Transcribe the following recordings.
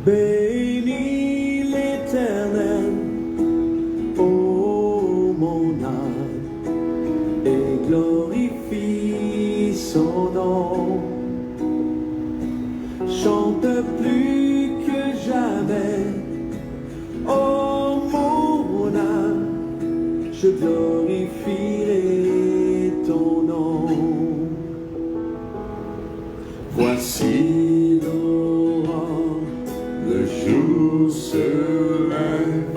Bénis l'Éternel, ô mon âme, et glorifie son nom. Chante plus que jamais, ô mon âme, je glorifierai ton nom. Voici l'aurore, le jour se lève,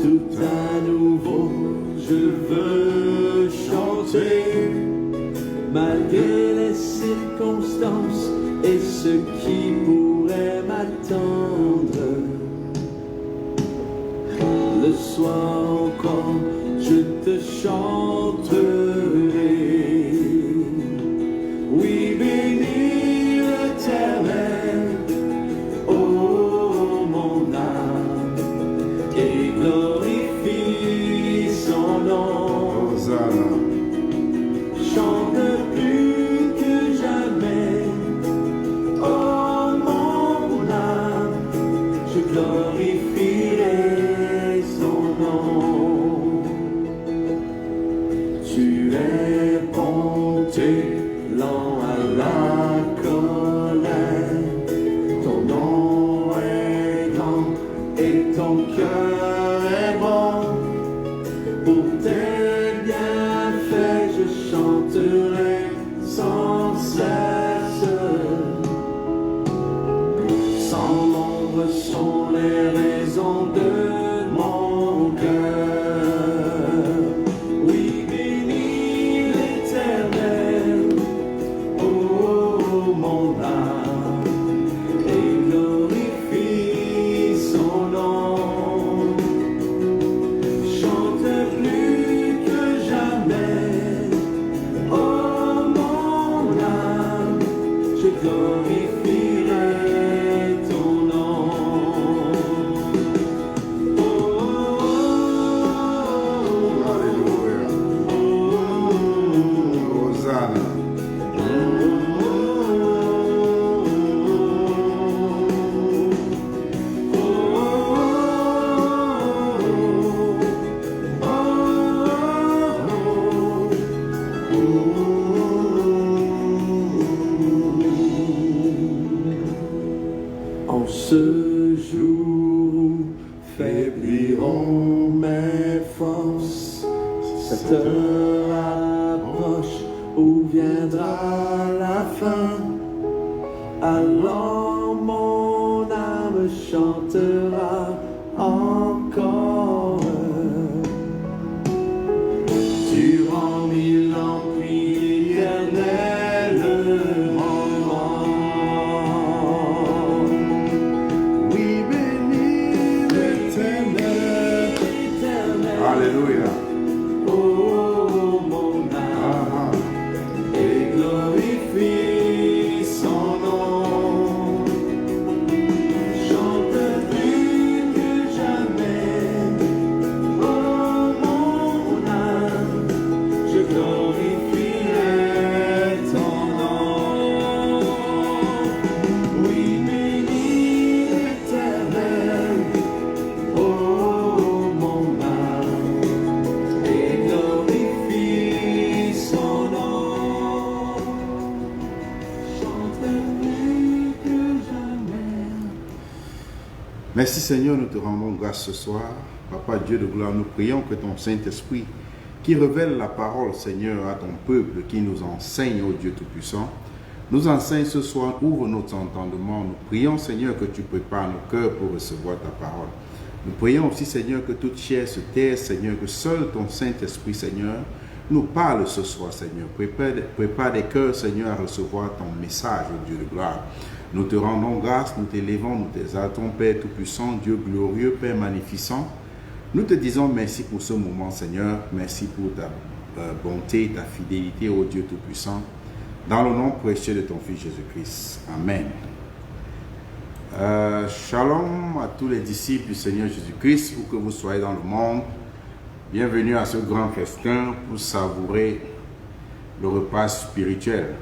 tout à nouveau je veux chanter, malgré les circonstances et ce qui pourrait m'attendre. Le soir encore, je te chanterai. Oui, bénis l'Éternel, ô mon âme, et glorifie son nom. Hosanna. Chante plus que jamais, ô mon âme, je glorifierai son nom. Tu es bonté, lent à la colère, ton nom est grand et ton cœur est bon. Pour tes bienfaits je chanterai sans cesse. Sans nombre sont les raisons de mon cœur. Oui, bénis l'Éternel, ô mon âme, et glorifie son nom. Chante plus que jamais, ô mon âme, je glorifierai ton nom. Oh, Alléluia. Hosanna. En ce jour faibliront mes forces, cette heure approche où viendra la fin. Alors mon âme chantera encore. Durant 1000 ans, puis éternellement. Oui, bénis l'Éternel, Alléluia. oh mon âme, et glorifie son nom. Chante plus que jamais, oh mon âme, je glorifierai ton nom. Oui, bénis l'Éternel, oh mon âme, et glorifie son nom. Chante plus que jamais. Merci Seigneur, nous te rendons grâce ce soir. Papa Dieu de gloire, nous prions que ton Saint-Esprit, qui révèle la parole, Seigneur, à ton peuple, qui nous enseigne, ô Dieu Tout-Puissant, nous enseigne ce soir, ouvre notre entendement. Nous prions, Seigneur, que tu prépares nos cœurs pour recevoir ta parole. Nous prions aussi, Seigneur, que toute chair se taise, Seigneur, que seul ton Saint-Esprit, Seigneur, nous parle ce soir, Seigneur. Prépare des cœurs, Seigneur, à recevoir ton message, ô Dieu de gloire. Nous te rendons grâce, nous t'élevons, nous t'exaltons, Père Tout-Puissant, Dieu glorieux, Père magnificent. Nous te disons merci pour ce moment, Seigneur. Merci pour ta bonté, ta fidélité, ô Dieu Tout-Puissant. Dans le nom précieux de ton Fils Jésus-Christ. Amen. Shalom à tous les disciples du Seigneur Jésus-Christ, où que vous soyez dans le monde. Bienvenue à ce grand festin pour savourer le repas spirituel.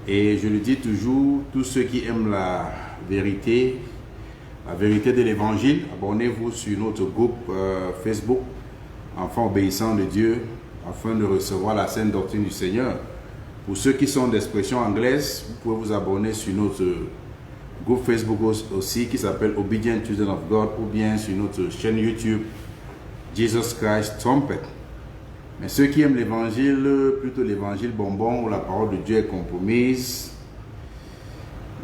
Et je le dis toujours, tous ceux qui aiment la vérité de l'évangile, abonnez-vous sur notre groupe Facebook, Enfants obéissants de Dieu, afin de recevoir la sainte doctrine du Seigneur. Pour ceux qui sont d'expression anglaise, vous pouvez vous abonner sur notre groupe Facebook aussi, qui s'appelle Obedient Children of God, ou bien sur notre chaîne YouTube, Jesus Christ Trumpet. Mais ceux qui aiment l'évangile, plutôt l'évangile bonbon, où la parole de Dieu est compromise,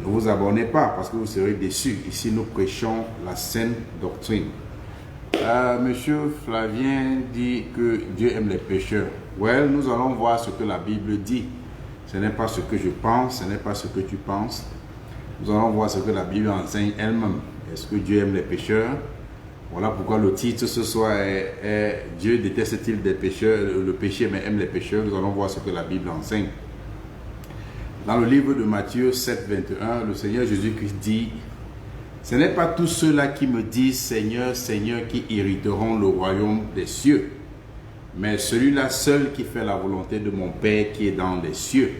ne vous abonnez pas parce que vous serez déçus. Ici, nous prêchons la sainte doctrine. Monsieur Flavien dit que Dieu aime les pécheurs. Well, nous allons voir ce que la Bible dit. Ce n'est pas ce que je pense, ce n'est pas ce que tu penses. Nous allons voir ce que la Bible enseigne elle-même. Est-ce que Dieu aime les pécheurs? Voilà pourquoi le titre ce soir est Dieu déteste-t-il des pécheurs, le péché mais aime les pécheurs. Nous allons voir ce que la Bible enseigne. Dans le livre de Matthieu 7, 21, le Seigneur Jésus-Christ dit: ce n'est pas tous ceux-là qui me disent Seigneur, Seigneur qui hériteront le royaume des cieux, mais celui-là seul qui fait la volonté de mon Père qui est dans les cieux.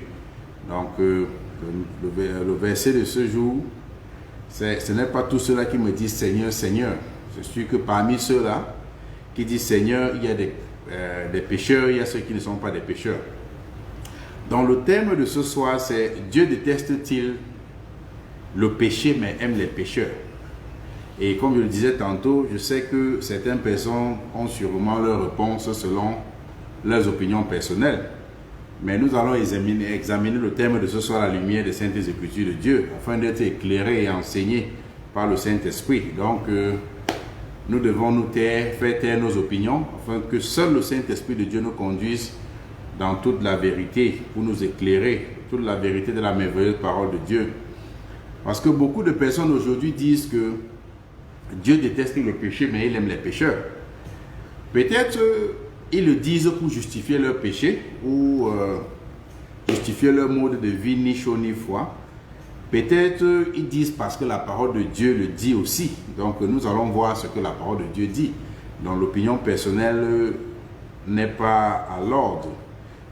Donc, le verset de ce jour, ce n'est pas tous ceux-là qui me disent Seigneur, Seigneur. Je suis que parmi ceux-là qui disent Seigneur, il y a des pécheurs, il y a ceux qui ne sont pas des pécheurs. Donc, le thème de ce soir, c'est Dieu déteste-t-il le péché mais aime les pécheurs? Et comme je le disais tantôt, je sais que certaines personnes ont sûrement leur réponse selon leurs opinions personnelles. Mais nous allons examiner le thème de ce soir à la lumière des Saintes Écritures de Dieu, afin d'être éclairés et enseignés par le Saint-Esprit. Donc, nous devons nous faire taire nos opinions, afin que seul le Saint-Esprit de Dieu nous conduise dans toute la vérité, pour nous éclairer, toute la vérité de la merveilleuse parole de Dieu. Parce que beaucoup de personnes aujourd'hui disent que Dieu déteste le péché, mais il aime les pécheurs. Peut-être ils le disent pour justifier leur péché, ou justifier leur mode de vie, ni chaud ni froid. Peut-être ils disent parce que la parole de Dieu le dit aussi. Donc nous allons voir ce que la parole de Dieu dit. Donc l'opinion personnelle n'est pas à l'ordre.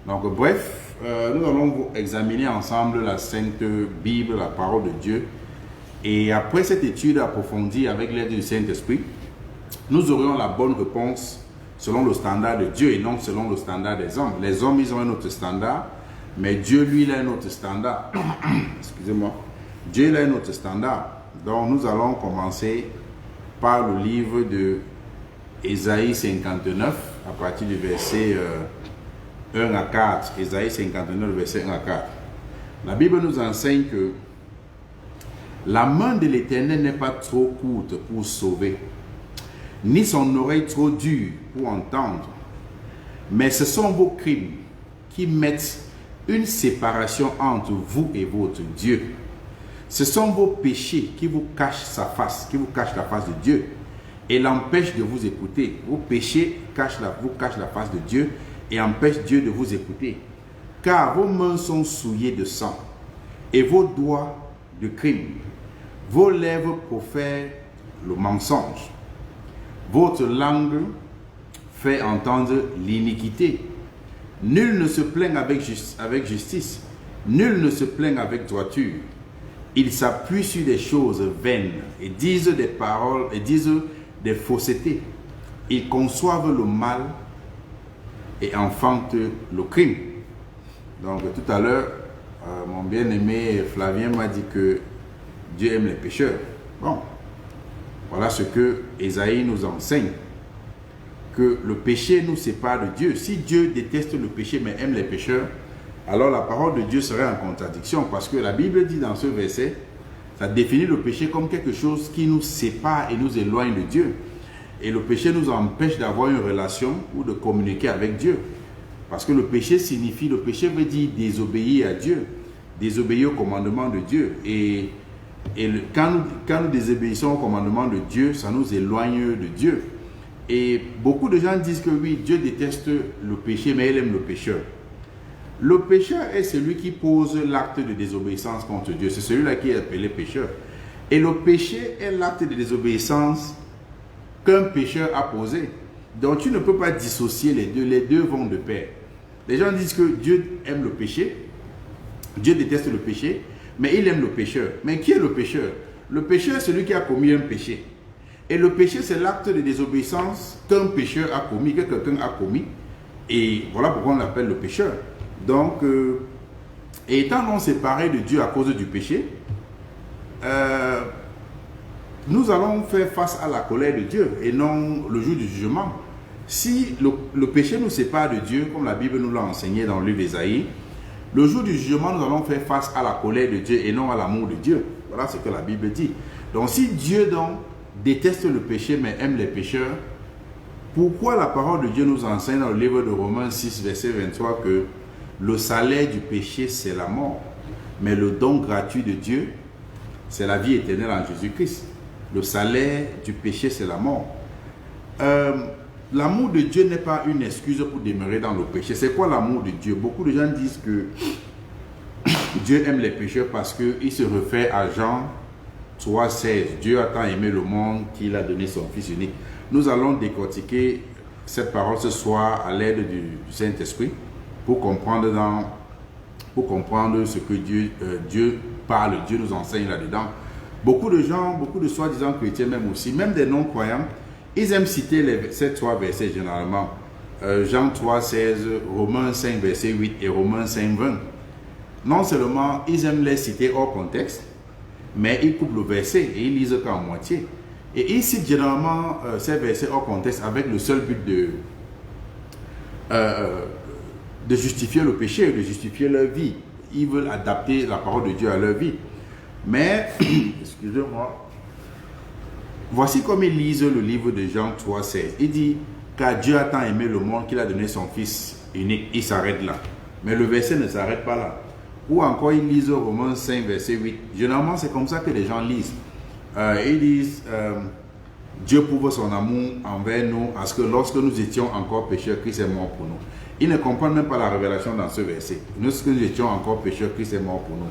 Donc bref, nous allons examiner ensemble la Sainte Bible, la parole de Dieu. Et après cette étude approfondie avec l'aide du Saint-Esprit, nous aurions la bonne réponse selon le standard de Dieu et non selon le standard des hommes. Les hommes, ils ont un autre standard, mais Dieu, lui, il a un autre standard. Excusez-moi. Dieu, il a un autre standard. Donc, nous allons commencer par le livre de Ésaïe 59, à partir du verset 1 à 4. Ésaïe 59, verset 1 à 4. La Bible nous enseigne que la main de l'Éternel n'est pas trop courte pour sauver, ni son oreille trop dure pour entendre. Mais ce sont vos crimes qui mettent une séparation entre vous et votre Dieu. Ce sont vos péchés qui vous cachent sa face, qui vous cachent la face de Dieu et l'empêchent de vous écouter. Vos péchés vous cachent la face de Dieu et empêchent Dieu de vous écouter. Car vos mains sont souillées de sang et vos doigts de crime. Vos lèvres profèrent le mensonge. Votre langue fait entendre l'iniquité. Nul ne se plaint avec justice. Nul ne se plaint avec droiture. Ils s'appuient sur des choses vaines et disent des paroles et disent des faussetés. Ils conçoivent le mal et enfantent le crime. Donc tout à l'heure, mon bien-aimé Flavien m'a dit que Dieu aime les pécheurs. Bon, voilà ce que Ésaïe nous enseigne. Que le péché nous sépare de Dieu. Si Dieu déteste le péché mais aime les pécheurs, alors la parole de Dieu serait en contradiction. Parce que la Bible dit dans ce verset, ça définit le péché comme quelque chose qui nous sépare et nous éloigne de Dieu. Et le péché nous empêche d'avoir une relation ou de communiquer avec Dieu. Parce que le péché veut dire désobéir à Dieu, désobéir au commandement de Dieu. Et quand nous désobéissons au commandement de Dieu, ça nous éloigne de Dieu. Et beaucoup de gens disent que oui, Dieu déteste le péché, mais il aime le pécheur. Le pécheur est celui qui pose l'acte de désobéissance contre Dieu. C'est celui-là qui est appelé pécheur. Et le péché est l'acte de désobéissance qu'un pécheur a posé. Donc tu ne peux pas dissocier les deux. Les deux vont de pair. Les gens disent que Dieu aime le péché, Dieu déteste le péché, mais il aime le pécheur. Mais qui est le pécheur? Le pécheur, c'est celui qui a commis un péché. Et le péché, c'est l'acte de désobéissance qu'un pécheur a commis, que quelqu'un a commis. Et voilà pourquoi on l'appelle le pécheur. Donc, étant non séparés de Dieu à cause du péché, nous allons faire face à la colère de Dieu et non le jour du jugement. Si le péché nous sépare de Dieu, comme la Bible nous l'a enseigné dans le livre d'Ésaïe, le jour du jugement, nous allons faire face à la colère de Dieu et non à l'amour de Dieu. Voilà ce que la Bible dit. Donc si Dieu déteste le péché mais aime les pécheurs, pourquoi la parole de Dieu nous enseigne dans le livre de Romains 6, verset 23 que le salaire du péché, c'est la mort, mais le don gratuit de Dieu, c'est la vie éternelle en Jésus-Christ. Le salaire du péché, c'est la mort. L'amour de Dieu n'est pas une excuse pour demeurer dans le péché. C'est quoi l'amour de Dieu? Beaucoup de gens disent que Dieu aime les pécheurs parce qu'il se réfère à Jean 3,16. Dieu a tant aimé le monde qu'il a donné son Fils unique. Nous allons décortiquer cette parole ce soir à l'aide du Saint-Esprit pour comprendre ce que Dieu parle, Dieu nous enseigne là-dedans. Beaucoup de gens, beaucoup de soi-disant chrétiens même aussi, même des non-croyants, ils aiment citer ces trois versets généralement. Jean 3,16, Romains 5, verset 8 et Romains 5, 20. Non seulement ils aiment les citer hors contexte, mais ils coupent le verset et ils lisent qu'en moitié. Et ils citent généralement ces versets hors contexte avec le seul but de justifier le péché, de justifier leur vie. Ils veulent adapter la parole de Dieu à leur vie. Mais, excusez-moi, voici comme ils lisent le livre de Jean 3,16. Il dit, car Dieu a tant aimé le monde qu'il a donné son Fils unique. Il s'arrête là. Mais le verset ne s'arrête pas là. Ou encore, ils lisent Romains 5, verset 8. Généralement, c'est comme ça que les gens lisent. Ils disent, Dieu prouve son amour envers nous, parce que lorsque nous étions encore pécheurs, Christ est mort pour nous. Ils ne comprennent même pas la révélation dans ce verset. Lorsque nous étions encore pécheurs, Christ est mort pour nous.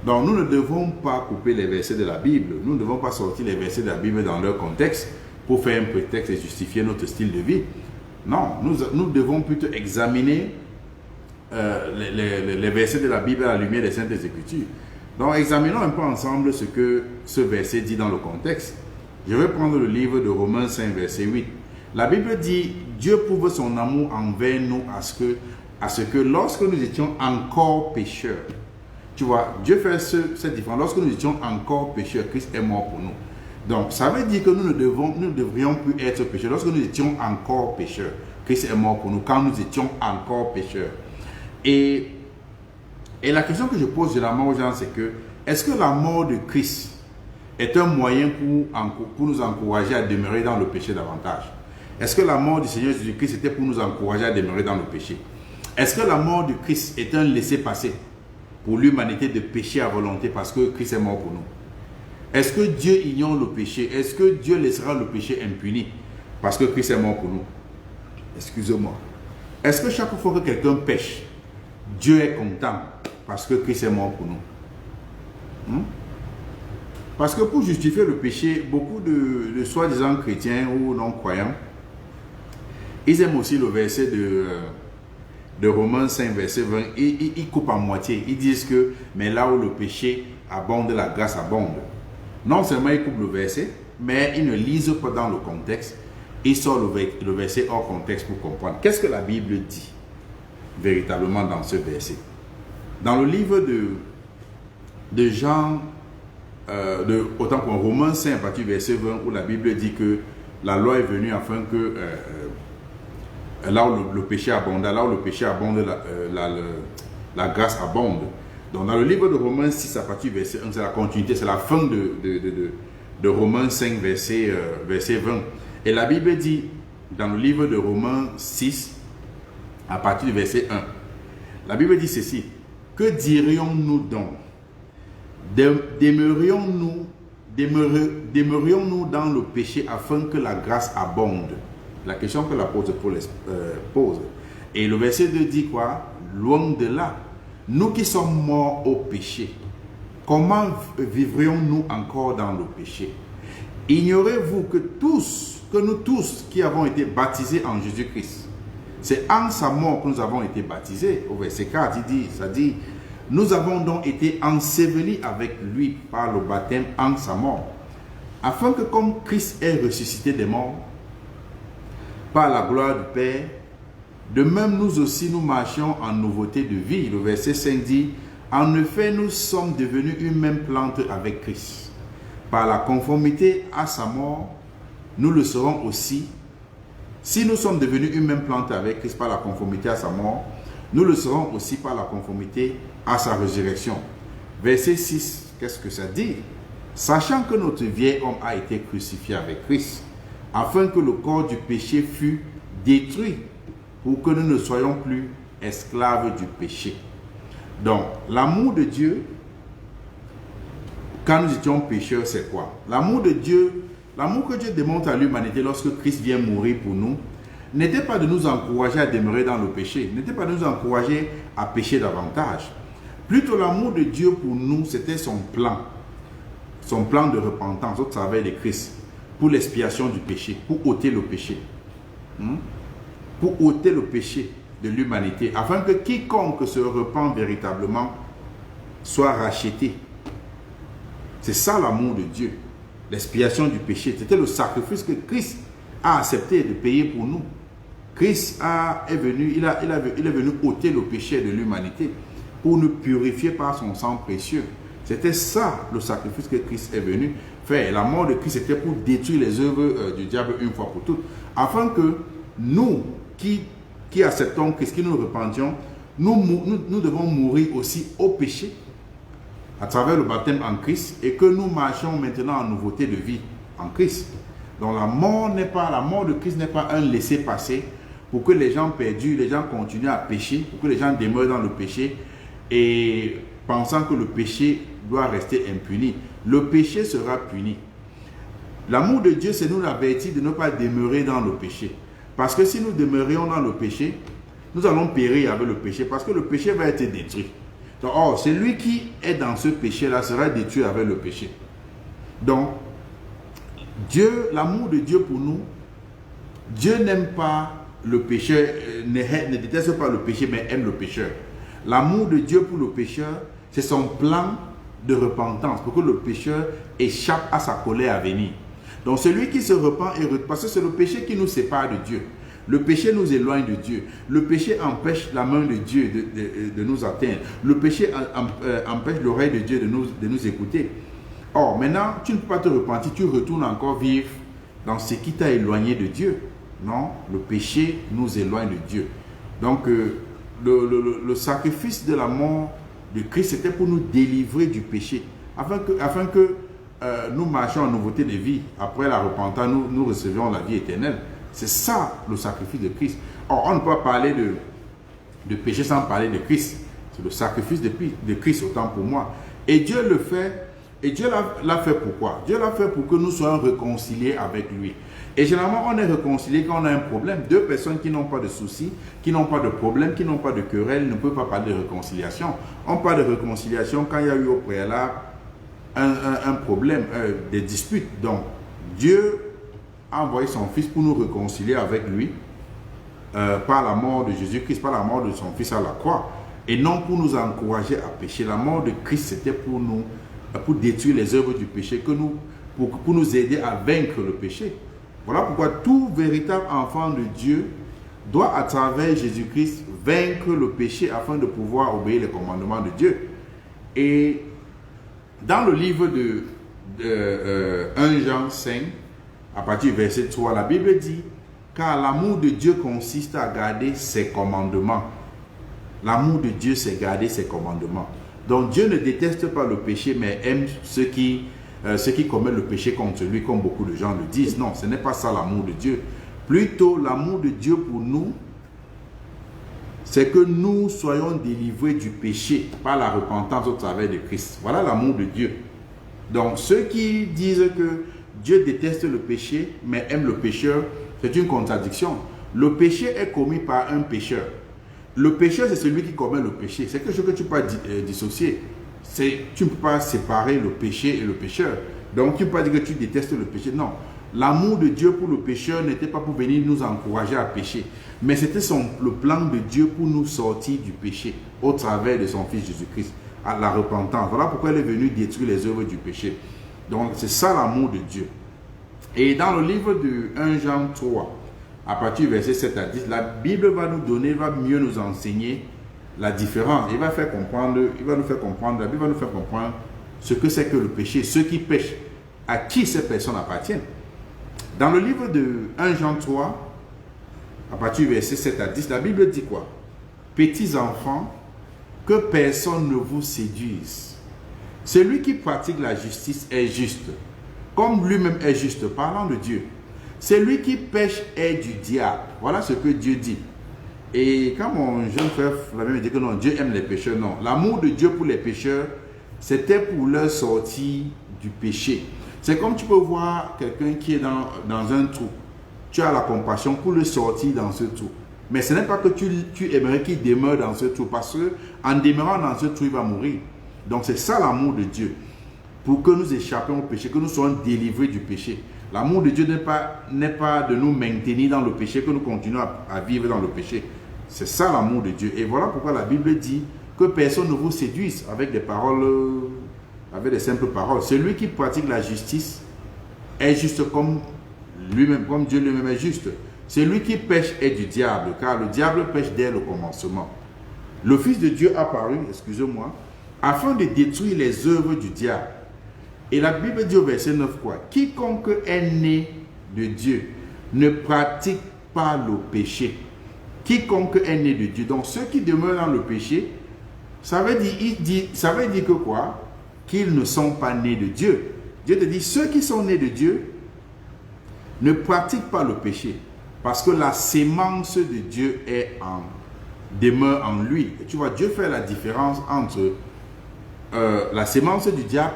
Donc, nous ne devons pas couper les versets de la Bible. Nous ne devons pas sortir les versets de la Bible dans leur contexte pour faire un prétexte et justifier notre style de vie. Non, nous devons plutôt examiner les versets de la Bible à la lumière des Saintes Écritures. Donc, examinons un peu ensemble ce que ce verset dit dans le contexte. Je vais prendre le livre de Romains 5, verset 8. La Bible dit, Dieu prouve son amour envers nous à ce que lorsque nous étions encore pécheurs, tu vois, Dieu fait cette différence. Lorsque nous étions encore pécheurs, Christ est mort pour nous. Donc, ça veut dire que nous ne devrions plus être pécheurs. Lorsque nous étions encore pécheurs, Christ est mort pour nous. Quand nous étions encore pécheurs. Et la question que je pose généralement aux gens, c'est que, est-ce que la mort de Christ est un moyen pour nous encourager à demeurer dans le péché davantage? Est-ce que la mort du Seigneur Jésus-Christ était pour nous encourager à demeurer dans le péché? Est-ce que la mort de Christ est un laissez-passer pour l'humanité de pécher à volonté parce que Christ est mort pour nous? Est-ce que Dieu ignore le péché? Est-ce que Dieu laissera le péché impuni parce que Christ est mort pour nous? Excusez-moi. Est-ce que chaque fois que quelqu'un pêche, Dieu est content parce que Christ est mort pour nous? Parce que pour justifier le péché, beaucoup de soi-disant chrétiens ou non-croyants, ils aiment aussi le verset de Romains 5, verset 20. Ils coupent en moitié. Ils disent que, mais là où le péché abonde, la grâce abonde. Non seulement ils coupent le verset, mais ils ne lisent pas dans le contexte. Ils sortent le verset hors contexte pour comprendre. Qu'est-ce que la Bible dit véritablement dans ce verset? Dans le livre de Jean, autant pour Romains 5, à partir du verset 20, où la Bible dit que la loi est venue afin que là où le péché abonde, la grâce abonde. Donc dans le livre de Romains 6, à partir du verset 1, c'est la continuité, c'est la fin de Romains 5, verset 20. Et la Bible dit, dans le livre de Romains 6, à partir du verset 1, la Bible dit ceci: que dirions-nous donc? Demeurions-nous dans le péché afin que la grâce abonde? La question que l'apôtre Paul pose. Et le verset 2 dit quoi? Loin de là. Nous qui sommes morts au péché, comment vivrions-nous encore dans le péché? Ignorez-vous que nous tous qui avons été baptisés en Jésus-Christ, c'est en sa mort que nous avons été baptisés. Au verset 4, ça dit, Nous avons donc été ensevelis avec lui par le baptême en sa mort, afin que comme Christ est ressuscité des morts, par la gloire du Père, de même nous aussi nous marchions en nouveauté de vie. Le verset 5 dit, en effet nous sommes devenus une même plante avec Christ. Par la conformité à sa mort, nous le serons aussi. Si nous sommes devenus une même plante avec Christ par la conformité à sa mort, nous le serons aussi par la conformité à sa résurrection. Verset 6, qu'est-ce que ça dit? Sachant que notre vieil homme a été crucifié avec Christ, afin que le corps du péché fût détruit, pour que nous ne soyons plus esclaves du péché. Donc, l'amour de Dieu, quand nous étions pécheurs, c'est quoi? L'amour de Dieu, l'amour que Dieu démontre à l'humanité lorsque Christ vient mourir pour nous, n'était pas de nous encourager à demeurer dans le péché, n'était pas de nous encourager à pécher davantage. Plutôt l'amour de Dieu pour nous, c'était son plan de repentance au travers de Christ, pour l'expiation du péché, pour ôter le péché. Pour ôter le péché de l'humanité, afin que quiconque se repent véritablement soit racheté. C'est ça l'amour de Dieu, l'expiation du péché. C'était le sacrifice que Christ a accepté de payer pour nous. Christ est venu ôter le péché de l'humanité pour nous purifier par son sang précieux. C'était ça le sacrifice que Christ est venu faire. La mort de Christ était pour détruire les œuvres du diable une fois pour toutes, afin que nous qui acceptons Christ, qui nous repentions, nous devons mourir aussi au péché à travers le baptême en Christ, et que nous marchons maintenant en nouveauté de vie en Christ. Donc la mort de Christ n'est pas un laisser-passer pour que les gens perdus, les gens continuent à pécher, pour que les gens demeurent dans le péché et pensant que le péché doit rester impuni. Le péché sera puni. L'amour de Dieu, c'est nous avertir de ne pas demeurer dans le péché. Parce que si nous demeurions dans le péché, nous allons périr avec le péché, parce que le péché va être détruit. Donc, or, celui qui est dans ce péché-là sera détruit avec le péché. Donc, Dieu, l'amour de Dieu pour nous, Dieu n'aime pas le pécheur, ne déteste pas le péché, mais aime le pécheur. L'amour de Dieu pour le pécheur, c'est son plan de repentance, pour que le pécheur échappe à sa colère à venir. Donc celui qui se repent, parce que c'est le péché qui nous sépare de Dieu. Le péché nous éloigne de Dieu. Le péché empêche la main de Dieu de nous atteindre. Le péché empêche l'oreille de Dieu de nous écouter. Or, maintenant, tu ne peux pas te repentir, tu retournes encore vivre dans ce qui t'a éloigné de Dieu. Non, le péché nous éloigne de Dieu. Donc, le sacrifice de la mort de Christ, c'était pour nous délivrer du péché, afin que nous marchions en nouveauté de vie. Après la repentance, nous recevions la vie éternelle. C'est ça le sacrifice de Christ. Or, on ne peut pas parler de péché sans parler de Christ. C'est le sacrifice de Christ, autant pour moi. Et Dieu le fait. Et Dieu l'a fait pourquoi? Dieu l'a fait pour que nous soyons réconciliés avec lui. Et généralement, on est réconcilié quand on a un problème. Deux personnes qui n'ont pas de soucis, qui n'ont pas de problème, qui n'ont pas de querelle, ne peuvent pas parler de réconciliation. On parle de réconciliation quand il y a eu au préalable un problème, des disputes. Donc, Dieu a envoyé son Fils pour nous réconcilier avec lui par la mort de Jésus-Christ, par la mort de son Fils à la croix. Et non pour nous encourager à pécher. La mort de Christ, c'était pour nous, pour détruire les œuvres du péché, pour nous aider à vaincre le péché. Voilà pourquoi tout véritable enfant de Dieu doit, à travers Jésus-Christ, vaincre le péché afin de pouvoir obéir les commandements de Dieu. Et dans le livre de 1 Jean 5, à partir du verset 3, la Bible dit « Car l'amour de Dieu consiste à garder ses commandements. » L'amour de Dieu, c'est garder ses commandements. Donc Dieu ne déteste pas le péché, mais aime ceux qui commettent le péché contre lui, comme beaucoup de gens le disent. Non, ce n'est pas ça l'amour de Dieu. Plutôt, l'amour de Dieu pour nous, c'est que nous soyons délivrés du péché par la repentance au travers de Christ. Voilà l'amour de Dieu. Donc, ceux qui disent que Dieu déteste le péché, mais aime le pécheur, c'est une contradiction. Le péché est commis par un pécheur. Le pécheur, c'est celui qui commet le péché. C'est quelque chose que tu ne peux pas dissocier. Tu ne peux pas séparer le péché et le pécheur. Donc, tu ne peux pas dire que tu détestes le péché. Non. L'amour de Dieu pour le pécheur n'était pas pour venir nous encourager à pécher, mais c'était le plan de Dieu pour nous sortir du péché au travers de son Fils Jésus-Christ. à la repentance. Voilà pourquoi elle est venue détruire les œuvres du péché. Donc c'est ça l'amour de Dieu. Et dans le livre de 1 Jean 3, à partir du verset 7 à 10, la Bible va nous donner, va mieux nous enseigner la différence. Il va nous faire comprendre, la Bible va nous faire comprendre ce que c'est que le péché, ceux qui pêchent, à qui ces personnes appartiennent. Dans le livre de 1 Jean 3, à partir du verset 7 à 10, la Bible dit quoi? Petits enfants, que personne ne vous séduise. Celui qui pratique la justice est juste, comme lui-même est juste, parlant de Dieu. Celui qui pêche est du diable. Voilà ce que Dieu dit. Et quand mon jeune frère Flavien me dit que non, Dieu aime les pécheurs, non. L'amour de Dieu pour les pécheurs, c'était pour leur sortie du péché. C'est comme tu peux voir quelqu'un qui est dans un trou. Tu as la compassion pour le sortir dans ce trou. Mais ce n'est pas que tu aimerais qu'il demeure dans ce trou, parce qu'en demeurant dans ce trou, il va mourir. Donc c'est ça l'amour de Dieu. Pour que nous échappions au péché, que nous soyons délivrés du péché. L'amour de Dieu n'est pas de nous maintenir dans le péché, que nous continuons à vivre dans le péché. C'est ça l'amour de Dieu. Et voilà pourquoi la Bible dit que personne ne vous séduise avec des paroles, avec des simples paroles. Celui qui pratique la justice est juste comme lui-même, comme Dieu lui-même est juste. Celui qui pêche est du diable, car le diable pêche dès le commencement. Le Fils de Dieu a apparu, excusez-moi, afin de détruire les œuvres du diable. Et la Bible dit au verset 9 quoi? Quiconque est né de Dieu ne pratique pas le péché. Quiconque est né de Dieu. Donc ceux qui demeurent dans le péché, ça veut dire que quoi? Qu'ils ne sont pas nés de Dieu. Dieu te dit, ceux qui sont nés de Dieu ne pratiquent pas le péché. Parce que la sémence de Dieu demeure en lui. Et tu vois, Dieu fait la différence entre la sémence du diable,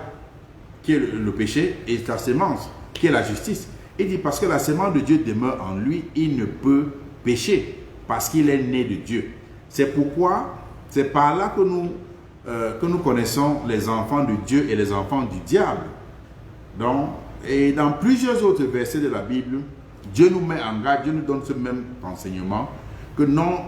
qui est le péché, et la sémence, qui est la justice. Il dit, parce que la sémence de Dieu demeure en lui, il ne peut pécher, parce qu'il est né de Dieu. C'est pourquoi, c'est par là que nous connaissons les enfants de Dieu et les enfants du diable. Donc, et dans plusieurs autres versets de la Bible, Dieu nous met en garde, Dieu nous donne ce même enseignement, que non,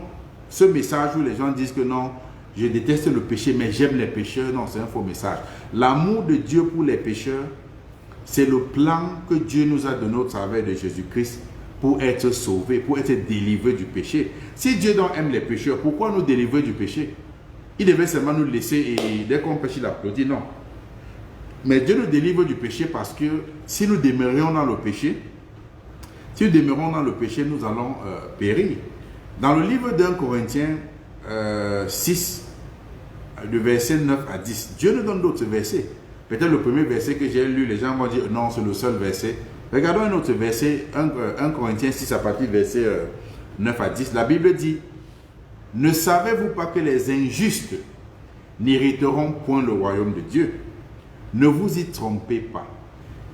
ce message où les gens disent que non, je déteste le péché, mais j'aime les pécheurs. Non, c'est un faux message. L'amour de Dieu pour les pécheurs, c'est le plan que Dieu nous a donné au travers de Jésus-Christ pour être sauvés, pour être délivrés du péché. Si Dieu donc aime les pécheurs, pourquoi nous délivrer du péché? Il devait seulement nous laisser et dès qu'on pêche, il applaudit. Non. Mais Dieu nous délivre du péché parce que si nous demeurions dans le péché, nous allons périr. Dans le livre d'1 Corinthiens 6, de verset 9 à 10, Dieu nous donne d'autres versets. Peut-être le premier verset que j'ai lu, les gens vont dire non, c'est le seul verset. Regardons un autre verset, 1 Corinthiens 6 à partir du verset 9 à 10. La Bible dit, ne savez-vous pas que les injustes n'hériteront point le royaume de Dieu? Ne vous y trompez pas.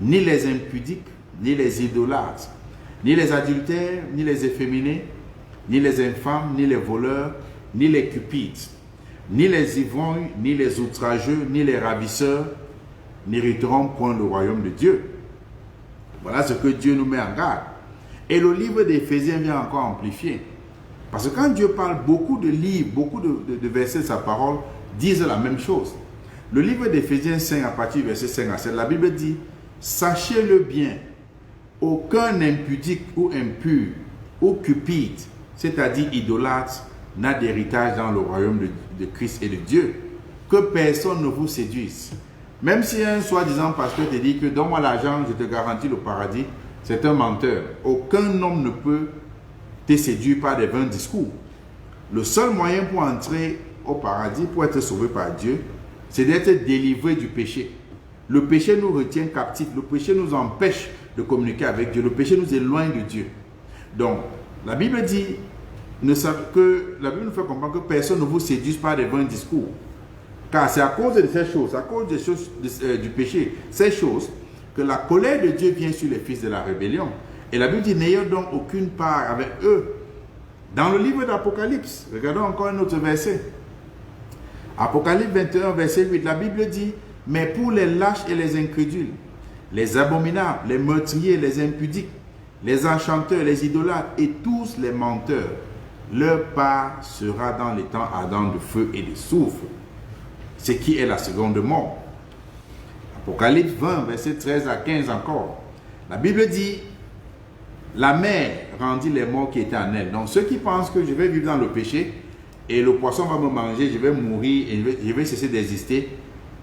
Ni les impudiques, ni les idolâtres, ni les adultères, ni les efféminés, ni les infâmes, ni les voleurs, ni les cupides, ni les ivrognes, ni les outrageux, ni les ravisseurs n'hériteront point le royaume de Dieu. Voilà ce que Dieu nous met en garde. Et le livre d'Éphésiens vient encore amplifier. Parce que quand Dieu parle, beaucoup de livres, beaucoup de versets de sa parole disent la même chose. Le livre d'Éphésiens 5, à partir du verset 5 à 7, la Bible dit, sachez-le bien, aucun impudique ou impur ou cupide, c'est-à-dire idolâtre, n'a d'héritage dans le royaume de Christ et de Dieu. Que personne ne vous séduise. Même si un soi-disant pasteur te dit que donne-moi l'argent, je te garantis le paradis, c'est un menteur. Aucun homme ne peut te séduire par des vains discours. Le seul moyen pour entrer au paradis, pour être sauvé par Dieu, c'est d'être délivré du péché. Le péché nous retient captifs. Le péché nous empêche de communiquer avec Dieu. Le péché nous éloigne de Dieu. Donc, la Bible dit, la Bible nous fait comprendre que personne ne vous séduise par des vains discours. Car c'est à cause de ces choses, à cause des choses du péché, ces choses, que la colère de Dieu vient sur les fils de la rébellion. Et la Bible dit, n'ayons donc aucune part avec eux. Dans le livre d'Apocalypse, regardons encore un autre verset. Apocalypse 21, verset 8, la Bible dit, mais pour les lâches et les incrédules, les abominables, les meurtriers, les impudiques, les enchanteurs, les idolâtres et tous les menteurs, leur part sera dans les temps ardents de feu et de soufre. ce qui est la seconde mort. Apocalypse 20, verset 13 à 15 encore. La Bible dit, la mer rendit les morts qui étaient en elle. Donc ceux qui pensent que je vais vivre dans le péché et le poisson va me manger, je vais mourir et je vais cesser d'exister,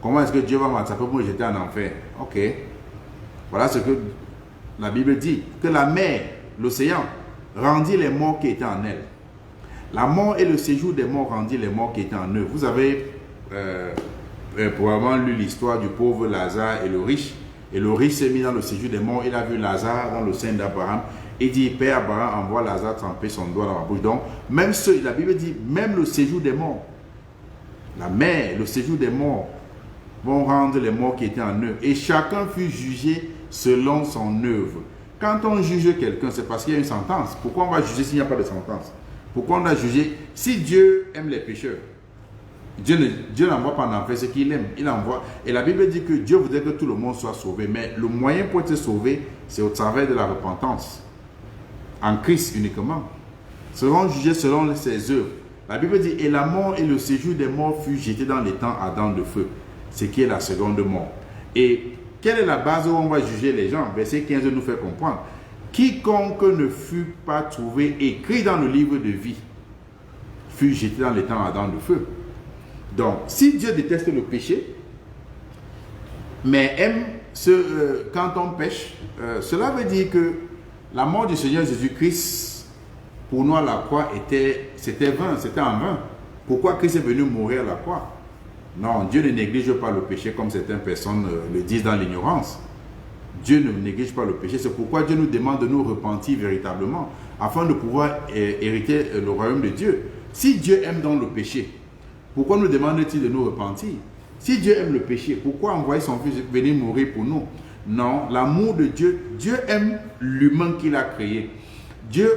comment est-ce que Dieu va m'attraper pour me jeter en enfer? Ok. Voilà ce que la Bible dit, que la mer, l'océan, rendit les morts qui étaient en elle. La mort et le séjour des morts rendit les morts qui étaient en eux. Vous avez probablement lu l'histoire du pauvre Lazare et le riche. Et le riche s'est mis dans le séjour des morts. Il a vu Lazare dans le sein d'Abraham. Il dit, Père Abraham, envoie Lazare tremper son doigt dans ma bouche. Donc, même la Bible dit, même le séjour des morts, la mer, le séjour des morts, vont rendre les morts qui étaient en eux. Et chacun fut jugé selon son œuvre. Quand on juge quelqu'un, c'est parce qu'il y a une sentence. Pourquoi on va juger s'il n'y a pas de sentence? Pourquoi on a jugé? Si Dieu aime les pécheurs, Dieu n'envoie pas en enfer ce qu'il aime. Il envoie. Et la Bible dit que Dieu voudrait que tout le monde soit sauvé. Mais le moyen pour être sauvé, c'est au travers de la repentance. En Christ uniquement. Seront jugés selon ses œuvres. La Bible dit, et la mort et le séjour des morts fut jeté dans les temps ardents de feu. Ce qui est la seconde mort. Et quelle est la base où on va juger les gens? Verset 15 nous fait comprendre. Quiconque ne fut pas trouvé écrit dans le livre de vie fut jeté dans les temps ardents de feu. Donc, si Dieu déteste le péché, mais aime quand on pêche, cela veut dire que la mort du Seigneur Jésus-Christ, pour nous à la croix, c'était vain, c'était en vain. Pourquoi Christ est venu mourir à la croix? Non, Dieu ne néglige pas le péché comme certaines personnes le disent dans l'ignorance. Dieu ne néglige pas le péché. C'est pourquoi Dieu nous demande de nous repentir véritablement, afin de pouvoir hériter le royaume de Dieu. Si Dieu aime donc le péché, pourquoi nous demande-t-il de nous repentir? Si Dieu aime le péché, pourquoi envoyer son Fils venir mourir pour nous? Non, l'amour de Dieu, Dieu aime l'humain qu'il a créé.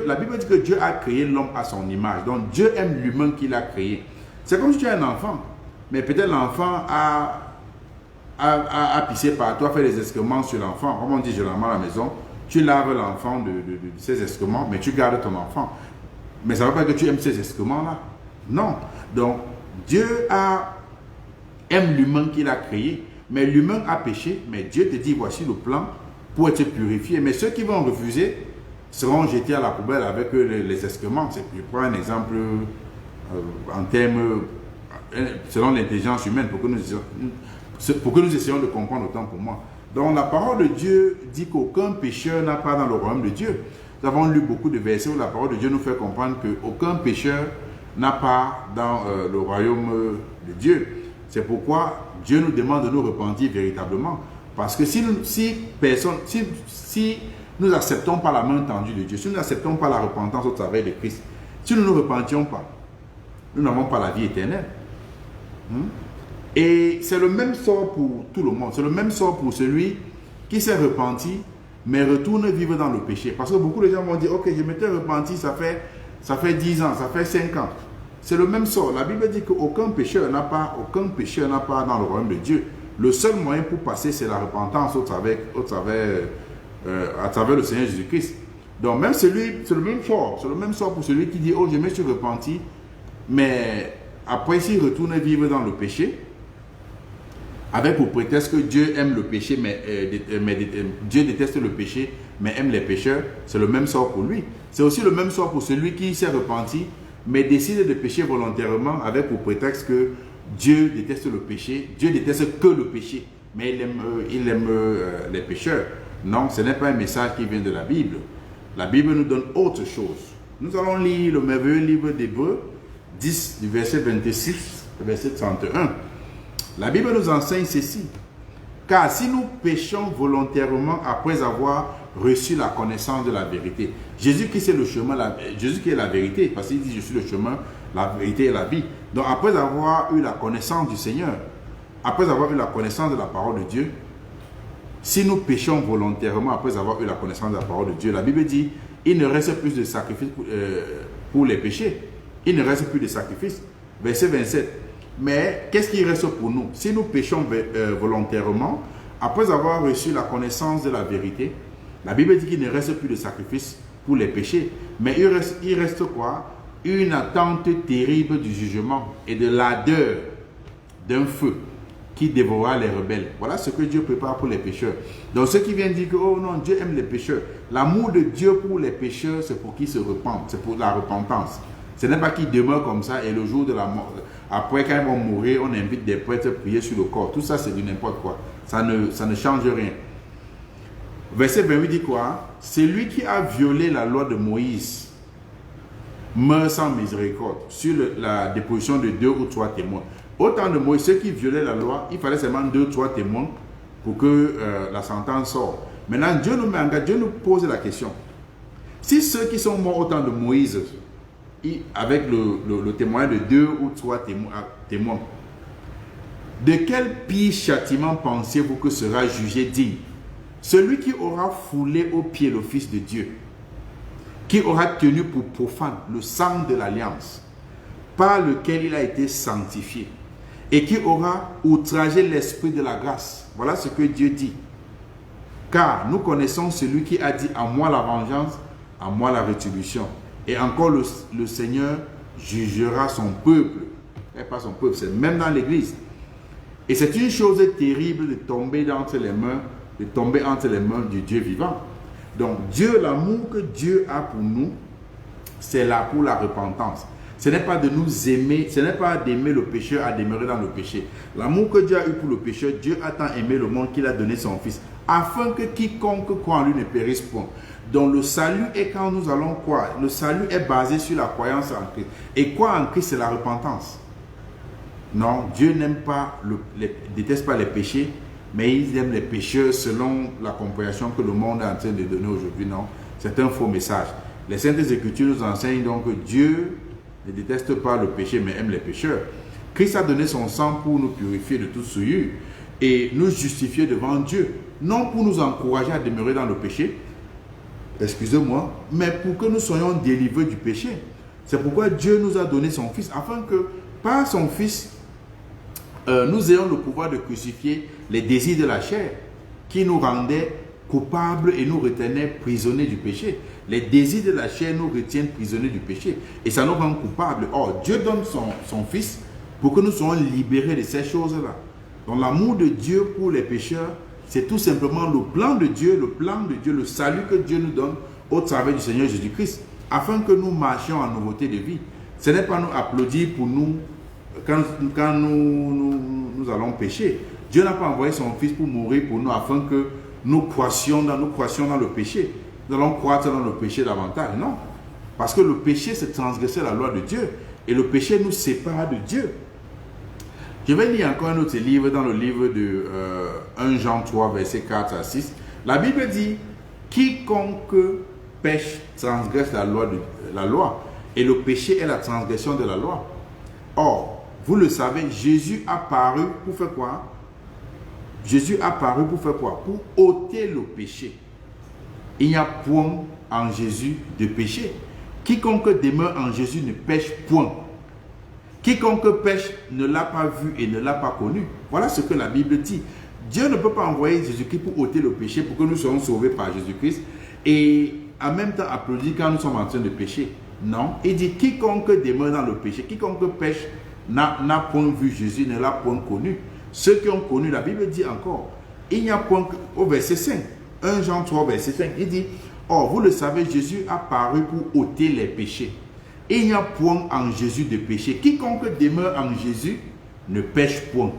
La Bible dit que Dieu a créé l'homme à son image. Donc Dieu aime l'humain qu'il a créé. C'est comme si tu as un enfant, mais peut-être l'enfant a pissé par toi, fait des excréments sur l'enfant. Comme on dit généralement à la maison, tu laves l'enfant de ses excréments, mais tu gardes ton enfant. Mais ça ne veut pas dire que tu aimes ces excréments-là. Non. Donc, Dieu aime l'humain qu'il a créé, mais l'humain a péché, mais Dieu te dit, voici le plan pour être purifié. Mais ceux qui vont refuser seront jetés à la poubelle avec les excréments. Je prends un exemple en termes, selon l'intelligence humaine, pour que nous essayions de comprendre autant pour moi. Donc la parole de Dieu dit qu'aucun pécheur n'a pas dans le royaume de Dieu. Nous avons lu beaucoup de versets où la parole de Dieu nous fait comprendre qu'aucun pécheur n'a pas dans le royaume de Dieu. C'est pourquoi Dieu nous demande de nous repentir véritablement. Parce que si nous n'acceptons pas la main tendue de Dieu, si nous n'acceptons pas la repentance au travers de Christ, si nous ne nous repentions pas, nous n'avons pas la vie éternelle. Et c'est le même sort pour tout le monde. C'est le même sort pour celui qui s'est repenti, mais retourne vivre dans le péché. Parce que beaucoup de gens vont dire, ok, je m'étais repenti, ça fait 10 ans, ça fait 5 ans. C'est le même sort. La Bible dit qu'aucun pécheur n'a pas dans le royaume de Dieu. Le seul moyen pour passer, c'est la repentance à travers le Seigneur Jésus-Christ. Donc même c'est le même sort pour celui qui dit, oh, je me suis repenti, mais après s'il retourne vivre dans le péché, avec pour prétexte que Dieu aime le péché, mais Dieu déteste le péché, mais aime les pécheurs, c'est le même sort pour lui. C'est aussi le même sort pour celui qui s'est repenti, mais décide de pécher volontairement avec pour prétexte que Dieu déteste le péché. Dieu déteste que le péché, mais il aime les pécheurs. Non, ce n'est pas un message qui vient de la Bible. La Bible nous donne autre chose. Nous allons lire le merveilleux livre d'Hébreux 10, du verset 26 au verset 31. La Bible nous enseigne ceci. Car si nous péchons volontairement après avoir reçu la connaissance de la vérité, Jésus-Christ est le chemin, Jésus qui est la vérité, parce qu'il dit je suis le chemin, la vérité et la vie. Donc après avoir eu la connaissance du Seigneur, après avoir eu la connaissance de la parole de Dieu, si nous péchons volontairement après avoir eu la connaissance de la parole de Dieu, la Bible dit il ne reste plus de sacrifice pour les péchés. Il ne reste plus de sacrifice. Verset 27. Mais qu'est-ce qui reste pour nous? Si nous péchons volontairement, après avoir reçu la connaissance de la vérité, la Bible dit qu'il ne reste plus de sacrifice pour les péchés. Mais il reste quoi? Une attente terrible du jugement et de l'ardeur d'un feu qui dévorera les rebelles. Voilà ce que Dieu prépare pour les pécheurs. Donc ceux qui viennent dire que oh non, Dieu aime les pécheurs. L'amour de Dieu pour les pécheurs, c'est pour qu'ils se repentent, c'est pour la repentance. Ce n'est pas qu'ils demeurent comme ça et le jour de la mort, après quand ils vont mourir, on invite des prêtres à prier sur le corps. Tout ça c'est du n'importe quoi. Ça ne change rien. Verset 28 dit quoi? C'est lui qui a violé la loi de Moïse meurt sans miséricorde sur la déposition de 2 ou 3 témoins. Au temps de Moïse, ceux qui violaient la loi, il fallait seulement 2 ou 3 témoins pour que la sentence sorte. Maintenant, Dieu nous met en garde, Dieu nous pose la question. Si ceux qui sont morts au temps de Moïse, avec le témoignage de 2 ou 3 témoins, de quel pire châtiment pensez-vous que sera jugé digne? Celui qui aura foulé aux pieds le Fils de Dieu, qui aura tenu pour profane le sang de l'alliance, par lequel il a été sanctifié, et qui aura outragé l'esprit de la grâce. Voilà ce que Dieu dit. Car nous connaissons celui qui a dit « À moi la vengeance, à moi la rétribution ». Et encore le Seigneur jugera son peuple. Et pas son peuple, c'est même dans l'église. Et c'est une chose terrible de tomber entre les mains du Dieu vivant. Donc Dieu, l'amour que Dieu a pour nous, c'est là pour la repentance. Ce n'est pas de nous aimer, ce n'est pas d'aimer le pécheur à demeurer dans le péché. L'amour que Dieu a eu pour le pécheur, Dieu a tant aimé le monde qu'il a donné son Fils, afin que quiconque croit en lui ne périsse point. Donc le salut est quand nous allons croire. Le salut est basé sur la croyance en Christ. Et croire en Christ, c'est la repentance. Non, Dieu n'aime pas, déteste pas les péchés, mais il aime les pécheurs selon la compréhension que le monde est en train de donner aujourd'hui. Non, c'est un faux message. Les Saintes Écritures nous enseignent donc que Dieu ne déteste pas le péché, mais aime les pécheurs. Christ a donné son sang pour nous purifier de toute souillure et nous justifier devant Dieu. Non pour nous encourager à demeurer dans le péché, excusez-moi, mais pour que nous soyons délivrés du péché. C'est pourquoi Dieu nous a donné son Fils, afin que par son Fils, nous ayons le pouvoir de crucifier les désirs de la chair qui nous rendaient coupables et nous retenaient prisonniers du péché. Les désirs de la chair nous retiennent prisonniers du péché et ça nous rend coupables. Or, Dieu donne son Fils pour que nous soyons libérés de ces choses-là. Donc, l'amour de Dieu pour les pécheurs, c'est tout simplement le plan de Dieu, le salut que Dieu nous donne au travers du Seigneur Jésus-Christ, afin que nous marchions en nouveauté de vie. Ce n'est pas nous applaudir pour nous quand nous allons pécher. Dieu n'a pas envoyé son Fils pour mourir pour nous afin que nous croissions dans le péché. Nous allons croître dans le péché davantage. Non. Parce que le péché, c'est transgresser la loi de Dieu. Et le péché nous sépare de Dieu. Je vais lire encore un autre livre dans le livre de 1 Jean 3, versets 4 à 6. La Bible dit, quiconque pêche transgresse la loi. Et le péché est la transgression de la loi. Or, vous le savez, Jésus a paru pour faire quoi? Jésus a paru pour faire quoi? Pour ôter le péché. Il n'y a point en Jésus de péché. Quiconque demeure en Jésus ne pêche point. Quiconque pêche ne l'a pas vu et ne l'a pas connu. Voilà ce que la Bible dit. Dieu ne peut pas envoyer Jésus-Christ pour ôter le péché, pour que nous soyons sauvés par Jésus-Christ et en même temps applaudir quand nous sommes en train de pécher. Non, il dit quiconque demeure dans le péché, quiconque pêche n'a point vu Jésus, ne l'a point connu. Ceux qui ont connu, la Bible dit encore, il n'y a point au verset 5, 1 Jean 3, verset 5, il dit, or vous le savez, Jésus a paru pour ôter les péchés. Il n'y a point en Jésus de péché. Quiconque demeure en Jésus ne pêche point.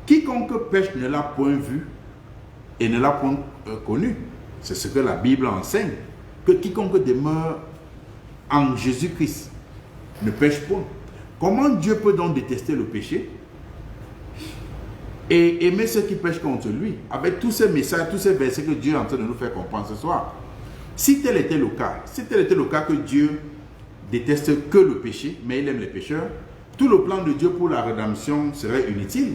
Quiconque pêche ne l'a point vu et ne l'a point connu. C'est ce que la Bible enseigne. Que quiconque demeure en Jésus-Christ ne pêche point. Comment Dieu peut donc détester le péché et aimer ceux qui pêchent contre lui? Avec tous ces messages, tous ces versets que Dieu est en train de nous faire comprendre ce soir. Si tel était le cas que Dieu déteste que le péché, mais il aime les pécheurs, tout le plan de Dieu pour la rédemption serait inutile.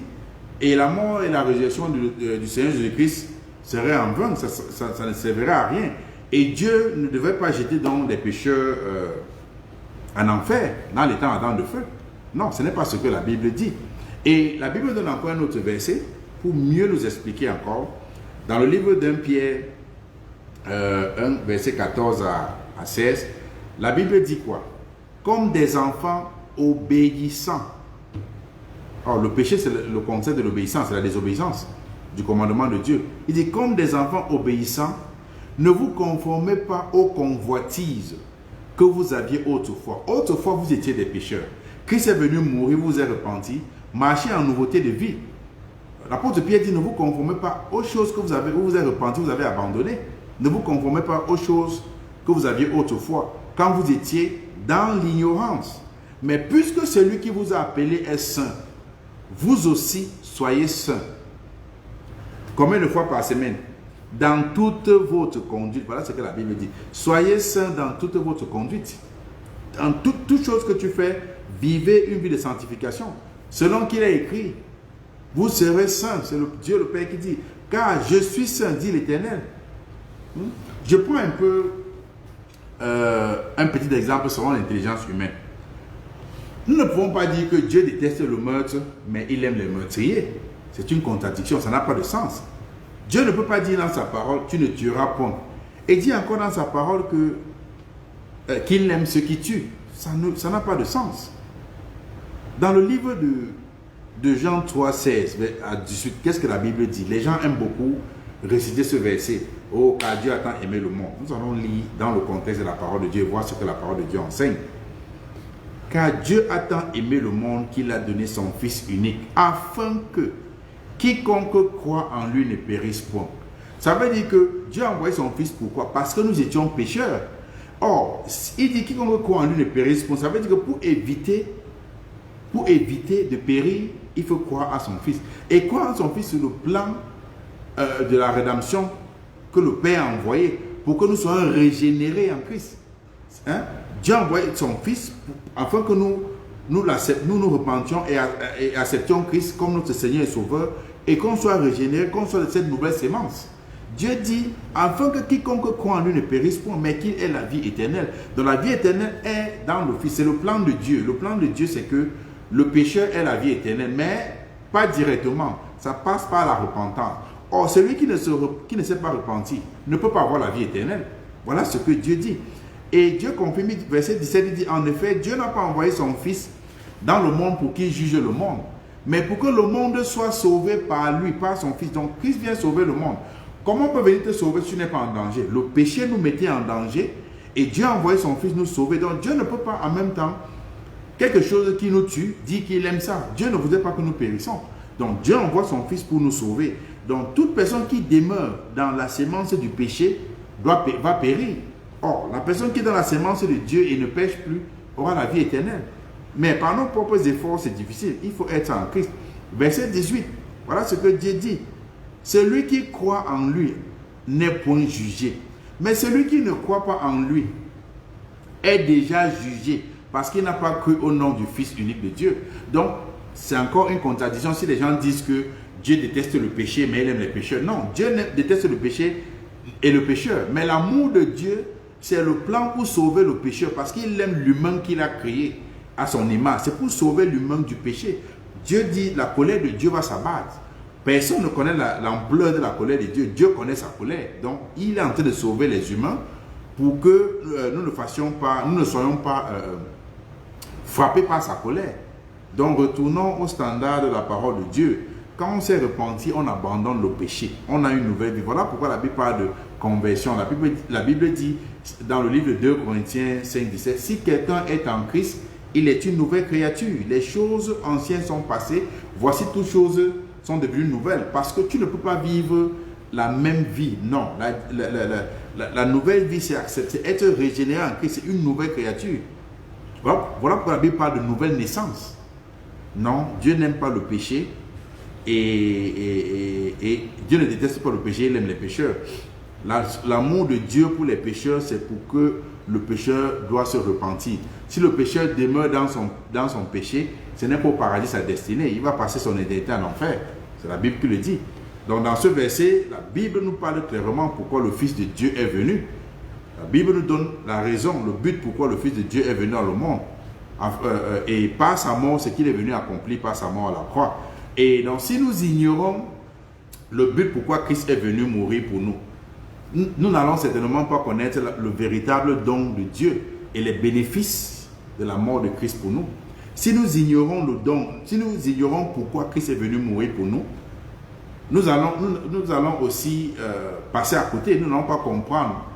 Et la mort et la résurrection du Seigneur Jésus-Christ seraient en vain, ça ne servirait à rien. Et Dieu ne devait pas jeter donc des pécheurs en enfer, dans les temps ardents de feu. Non, ce n'est pas ce que la Bible dit. Et la Bible donne encore un autre verset pour mieux nous expliquer encore. Dans le livre d'1 Pierre 1, verset 14 à 16, la Bible dit quoi? Comme des enfants obéissants. Or, le péché, c'est le concept de l'obéissance, c'est la désobéissance du commandement de Dieu. Il dit, comme des enfants obéissants, ne vous conformez pas aux convoitises que vous aviez autrefois. Autrefois, vous étiez des pécheurs. Christ est venu mourir, vous êtes repentis, marchez en nouveauté de vie. L'apôtre Pierre dit, ne vous conformez pas aux choses que vous êtes repentis, vous avez abandonné. Ne vous conformez pas aux choses que vous aviez autrefois, quand vous étiez dans l'ignorance. Mais puisque celui qui vous a appelé est saint, vous aussi soyez saints. Combien de fois par semaine? Dans toute votre conduite. Voilà ce que la Bible dit. Soyez saints dans toute votre conduite. Dans toute chose que tu fais, vivez une vie de sanctification. Selon qu'il est écrit, vous serez saints. C'est Dieu le Père qui dit, car je suis saint, dit l'Éternel. Je prends un peu un petit exemple selon l'intelligence humaine. Nous ne pouvons pas dire que Dieu déteste le meurtre, mais il aime les meurtriers. C'est une contradiction, ça n'a pas de sens. Dieu ne peut pas dire dans sa parole, tu ne tueras point. Et dit encore dans sa parole qu'il aime ceux qui tuent. Ça n'a pas de sens. Dans le livre de Jean 3, 16 à 18, qu'est-ce que la Bible dit? Les gens aiment beaucoup réciter ce verset. Oh, car Dieu a tant aimé le monde. Nous allons lire dans le contexte de la parole de Dieu et voir ce que la parole de Dieu enseigne. Car Dieu a tant aimé le monde qu'il a donné son Fils unique, afin que quiconque croit en lui ne périsse point. Ça veut dire que Dieu a envoyé son Fils, pourquoi? Parce que nous étions pécheurs. Or, il dit quiconque croit en lui ne périsse point. Ça veut dire que pour éviter de périr, il faut croire à son Fils. Et croire en son Fils sur le plan de la rédemption que le Père a envoyé pour que nous soyons régénérés en Christ. Hein? Dieu a envoyé son Fils afin que nous nous repentions et acceptions Christ comme notre Seigneur et Sauveur et qu'on soit régénérés, qu'on soit de cette nouvelle sémence. Dieu dit, afin que quiconque croit en lui ne périsse point, mais qu'il ait la vie éternelle. Donc la vie éternelle est dans le Fils. C'est le plan de Dieu. Le plan de Dieu, c'est que le pécheur ait la vie éternelle, mais pas directement. Ça passe par la repentance. Or, celui qui ne s'est pas repenti ne peut pas avoir la vie éternelle. Voilà ce que Dieu dit. Et Dieu confirme, verset 17, il dit, en effet, Dieu n'a pas envoyé son Fils dans le monde pour qu'il juge le monde, mais pour que le monde soit sauvé par lui, par son Fils. Donc, Christ vient sauver le monde. Comment on peut venir te sauver si tu n'es pas en danger? Le péché nous mettait en danger et Dieu a envoyé son Fils nous sauver. Donc, Dieu ne peut pas en même temps, quelque chose qui nous tue, dire qu'il aime ça. Dieu ne voudrait pas que nous périssons. Donc, Dieu envoie son Fils pour nous sauver. Donc, toute personne qui demeure dans la sémence du péché va périr. Or, la personne qui est dans la sémence de Dieu et ne pêche plus aura la vie éternelle. Mais par nos propres efforts, c'est difficile. Il faut être en Christ. Verset 18. Voilà ce que Dieu dit. Celui qui croit en lui n'est point jugé. Mais celui qui ne croit pas en lui est déjà jugé parce qu'il n'a pas cru au nom du Fils unique de Dieu. Donc, c'est encore une contradiction si les gens disent que Dieu déteste le péché, mais il aime les pécheurs. Non, Dieu déteste le péché et le pécheur. Mais l'amour de Dieu, c'est le plan pour sauver le pécheur parce qu'il aime l'humain qu'il a créé à son image. C'est pour sauver l'humain du péché. Dieu dit, la colère de Dieu va s'abattre. Personne ne connaît l'ampleur de la colère de Dieu. Dieu connaît sa colère. Donc, il est en train de sauver les humains pour que nous ne soyons pas frappés par sa colère. Donc, retournons au standard de la parole de Dieu. Quand on s'est repenti, on abandonne le péché. On a une nouvelle vie. Voilà pourquoi la Bible parle de conversion. La Bible dit dans le livre de 2 Corinthiens 5, 17, si quelqu'un est en Christ, il est une nouvelle créature. Les choses anciennes sont passées. Voici toutes choses sont devenues nouvelles. Parce que tu ne peux pas vivre la même vie. Non. La nouvelle vie, c'est accepter. Être régénéré en Christ, c'est une nouvelle créature. Voilà pourquoi la Bible parle de nouvelle naissance. Non, Dieu n'aime pas le péché. Et Dieu ne déteste pas le péché, il aime les pécheurs. L'amour de Dieu pour les pécheurs, c'est pour que le pécheur doit se repentir. Si le pécheur demeure dans son péché, ce n'est pas au paradis sa destinée. Il va passer son éternité en enfer. C'est la Bible qui le dit. Donc dans ce verset, la Bible nous parle clairement pourquoi le Fils de Dieu est venu. La Bible nous donne la raison, le but pourquoi le Fils de Dieu est venu dans le monde. Et par sa mort, ce qu'il est venu accomplir par sa mort à la croix. Et donc, si nous ignorons le but pourquoi Christ est venu mourir pour nous, nous n'allons certainement pas connaître le véritable don de Dieu et les bénéfices de la mort de Christ pour nous. Si nous ignorons le don, si nous ignorons pourquoi Christ est venu mourir pour nous, nous allons aussi passer à côté. Nous n'allons pas comprendre,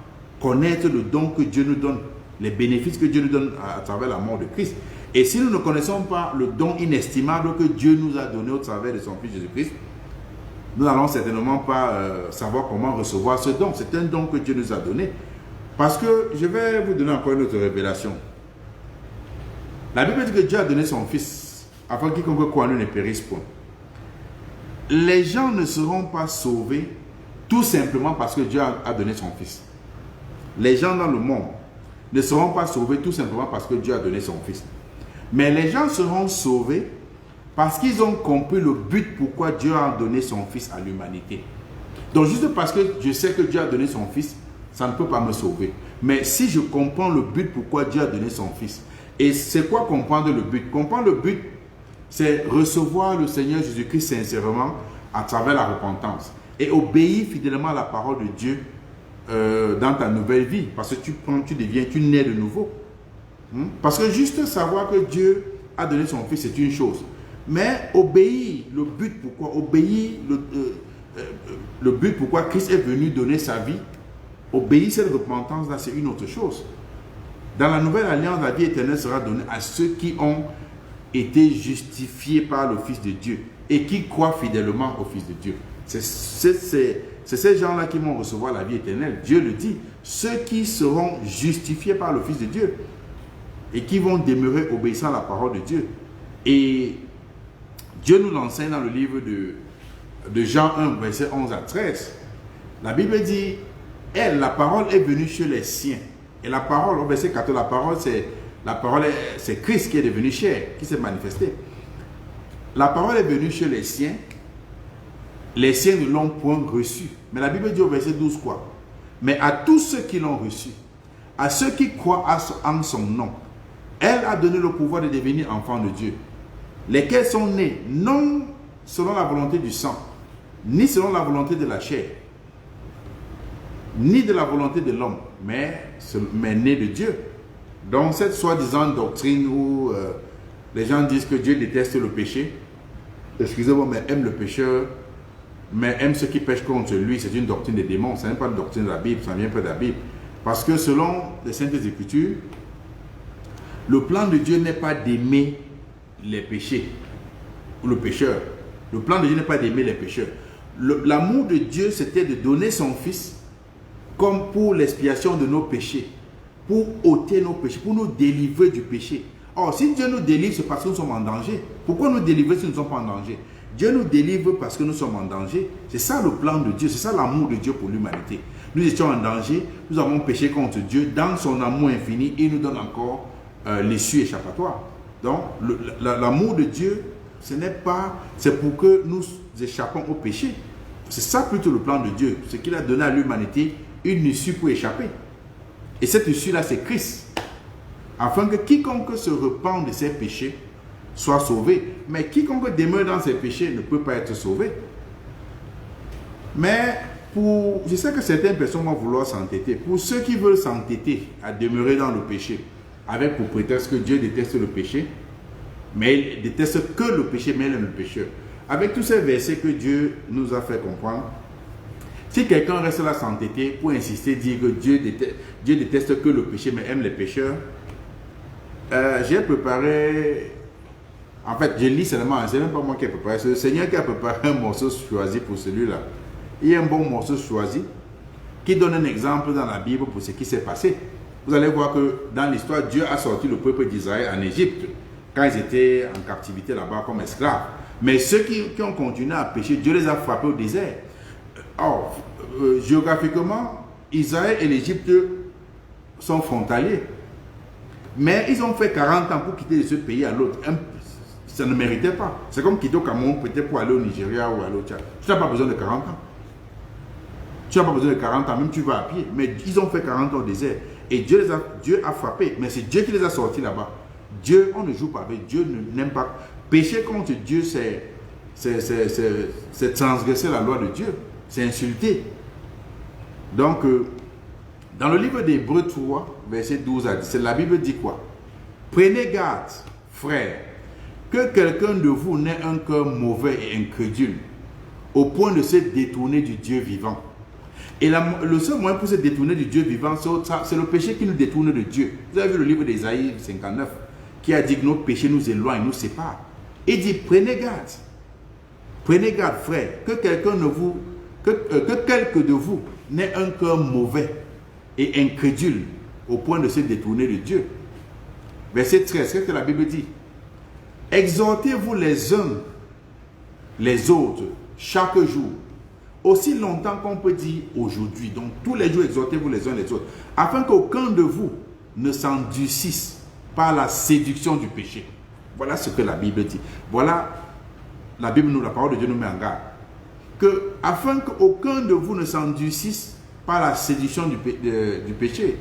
connaître le don que Dieu nous donne, les bénéfices que Dieu nous donne à travers la mort de Christ. Et si nous ne connaissons pas le don inestimable que Dieu nous a donné au travers de son Fils Jésus-Christ, nous n'allons certainement pas savoir comment recevoir ce don. C'est un don que Dieu nous a donné. Parce que je vais vous donner encore une autre révélation. La Bible dit que Dieu a donné son Fils afin que quiconque croit en lui ne périsse point. Les gens ne seront pas sauvés tout simplement parce que Dieu a donné son Fils. Les gens dans le monde ne seront pas sauvés tout simplement parce que Dieu a donné son Fils. Mais les gens seront sauvés parce qu'ils ont compris le but pourquoi Dieu a donné son Fils à l'humanité. Donc juste parce que je sais que Dieu a donné son Fils, ça ne peut pas me sauver. Mais si je comprends le but pourquoi Dieu a donné son Fils, et c'est quoi comprendre le but? Comprendre le but, c'est recevoir le Seigneur Jésus-Christ sincèrement à travers la repentance et obéir fidèlement à la parole de Dieu dans ta nouvelle vie, parce que tu nais de nouveau. Parce que juste savoir que Dieu a donné son Fils, c'est une chose. Mais obéir, le but pourquoi, le but pourquoi Christ est venu donner sa vie, obéir cette repentance-là, c'est une autre chose. Dans la nouvelle alliance, la vie éternelle sera donnée à ceux qui ont été justifiés par le Fils de Dieu et qui croient fidèlement au Fils de Dieu. C'est ces gens-là qui vont recevoir la vie éternelle. Dieu le dit, ceux qui seront justifiés par le Fils de Dieu et qui vont demeurer obéissants à la parole de Dieu. Et Dieu nous l'enseigne dans le livre de Jean 1, verset 11 à 13. La Bible dit, la parole est venue chez les siens. Et la parole, au verset 14, la parole c'est Christ qui est devenu chair, qui s'est manifesté. La parole est venue chez les siens ne l'ont point reçu. Mais la Bible dit au verset 12 quoi? Mais à tous ceux qui l'ont reçu, à ceux qui croient en son nom, elle a donné le pouvoir de devenir enfants de Dieu, lesquels sont nés non selon la volonté du sang, ni selon la volonté de la chair, ni de la volonté de l'homme, mais nés de Dieu. Donc cette soi-disant doctrine où les gens disent que Dieu déteste le péché, excusez-moi, mais aime le pécheur, mais aime ceux qui pêchent contre lui, c'est une doctrine des démons, ce n'est pas une doctrine de la Bible, ça ne vient pas de la Bible. Parce que selon les Saintes Écritures, le plan de Dieu n'est pas d'aimer les péchés ou le pécheur. Le plan de Dieu n'est pas d'aimer les pécheurs. L'amour de Dieu, c'était de donner son Fils comme pour l'expiation de nos péchés, pour ôter nos péchés, pour nous délivrer du péché. Or, si Dieu nous délivre, c'est parce que nous sommes en danger. Pourquoi nous délivrer si nous ne sommes pas en danger? Dieu nous délivre parce que nous sommes en danger. C'est ça le plan de Dieu, c'est ça l'amour de Dieu pour l'humanité. Nous étions en danger, nous avons péché contre Dieu. Dans son amour infini, il nous donne encore l'issue échappatoire. Donc, l'amour de Dieu, c'est pour que nous échappons au péché. C'est ça plutôt le plan de Dieu. Ce qu'il a donné à l'humanité, une issue pour échapper. Et cette issue-là, c'est Christ. Afin que quiconque se repent de ses péchés soit sauvé. Mais quiconque demeure dans ses péchés ne peut pas être sauvé. Mais je sais que certaines personnes vont vouloir s'entêter. Pour ceux qui veulent s'entêter à demeurer dans le péché, avec pour prétexte que Dieu déteste le péché, mais il déteste que le péché, mais il aime le pécheur. Avec tous ces versets que Dieu nous a fait comprendre, si quelqu'un reste là s'entêter pour insister, dire que Dieu déteste que le péché, mais aime les pécheurs, j'ai préparé, en fait, je lis seulement, c'est même pas moi qui ai préparé, c'est le Seigneur qui a préparé un morceau choisi pour celui-là. Il y a un bon morceau choisi qui donne un exemple dans la Bible pour ce qui s'est passé. Vous allez voir que dans l'histoire, Dieu a sorti le peuple d'Israël en Égypte, quand ils étaient en captivité là-bas comme esclaves. Mais ceux qui ont continué à pécher, Dieu les a frappés au désert. Or, géographiquement, Israël et l'Égypte sont frontaliers. Mais ils ont fait 40 ans pour quitter de ce pays à l'autre. Ça ne méritait pas. C'est comme quitter au Cameroun peut-être pour aller au Nigeria ou à l'autre Tchad. Tu n'as pas besoin de 40 ans. Tu n'as pas besoin de 40 ans, même tu vas à pied. Mais ils ont fait 40 ans au désert. Et Dieu a frappé. Mais c'est Dieu qui les a sortis là-bas. Dieu, on ne joue pas avec. Dieu n'aime pas. Pécher contre Dieu, c'est transgresser la loi de Dieu. C'est insulter. Donc, dans le livre d'Hébreux 3, verset 12 à 17, la Bible dit quoi? Prenez garde, frères, que quelqu'un de vous n'ait un cœur mauvais et incrédule, au point de se détourner du Dieu vivant. Et le seul moyen pour se détourner du Dieu vivant, c'est le péché qui nous détourne de Dieu. Vous avez vu le livre d'Ésaïe 59, qui a dit que nos péchés nous éloignent, nous séparent. Il dit, prenez garde, frère, que quelqu'un de vous n'ait un cœur mauvais et incrédule, au point de se détourner de Dieu. Verset 13, qu'est-ce que la Bible dit? Exhortez-vous les uns les autres chaque jour, aussi longtemps qu'on peut dire aujourd'hui. Donc tous les jours, exhortez-vous les uns les autres, afin qu'aucun de vous ne s'endurcisse par la séduction du péché. Voilà ce que la Bible dit. Voilà, la parole de Dieu nous met en garde. Que, afin qu'aucun de vous ne s'endurcisse par la séduction du péché.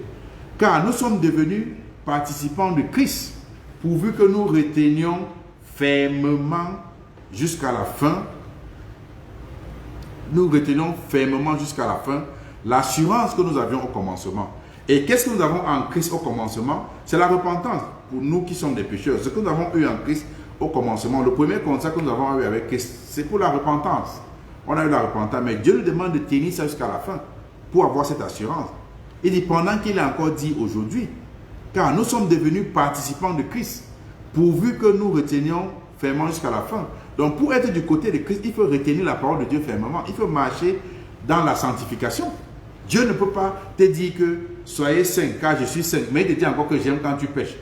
Car nous sommes devenus participants de Christ, pourvu que nous retenions fermement jusqu'à la fin. Nous retenons fermement jusqu'à la fin l'assurance que nous avions au commencement. Et qu'est-ce que nous avons en Christ au commencement? C'est la repentance pour nous qui sommes des pécheurs. Ce que nous avons eu en Christ au commencement, le premier contact que nous avons eu avec Christ, c'est pour la repentance. On a eu la repentance, mais Dieu nous demande de tenir ça jusqu'à la fin pour avoir cette assurance. Il dit, pendant qu'il est encore dit aujourd'hui, car nous sommes devenus participants de Christ, pourvu que nous retenions fermement jusqu'à la fin. Donc pour être du côté de Christ, il faut retenir la parole de Dieu fermement. Il faut marcher dans la sanctification. Dieu ne peut pas te dire que soyez saint, car je suis saint. Mais il te dit encore que j'aime quand tu pêches.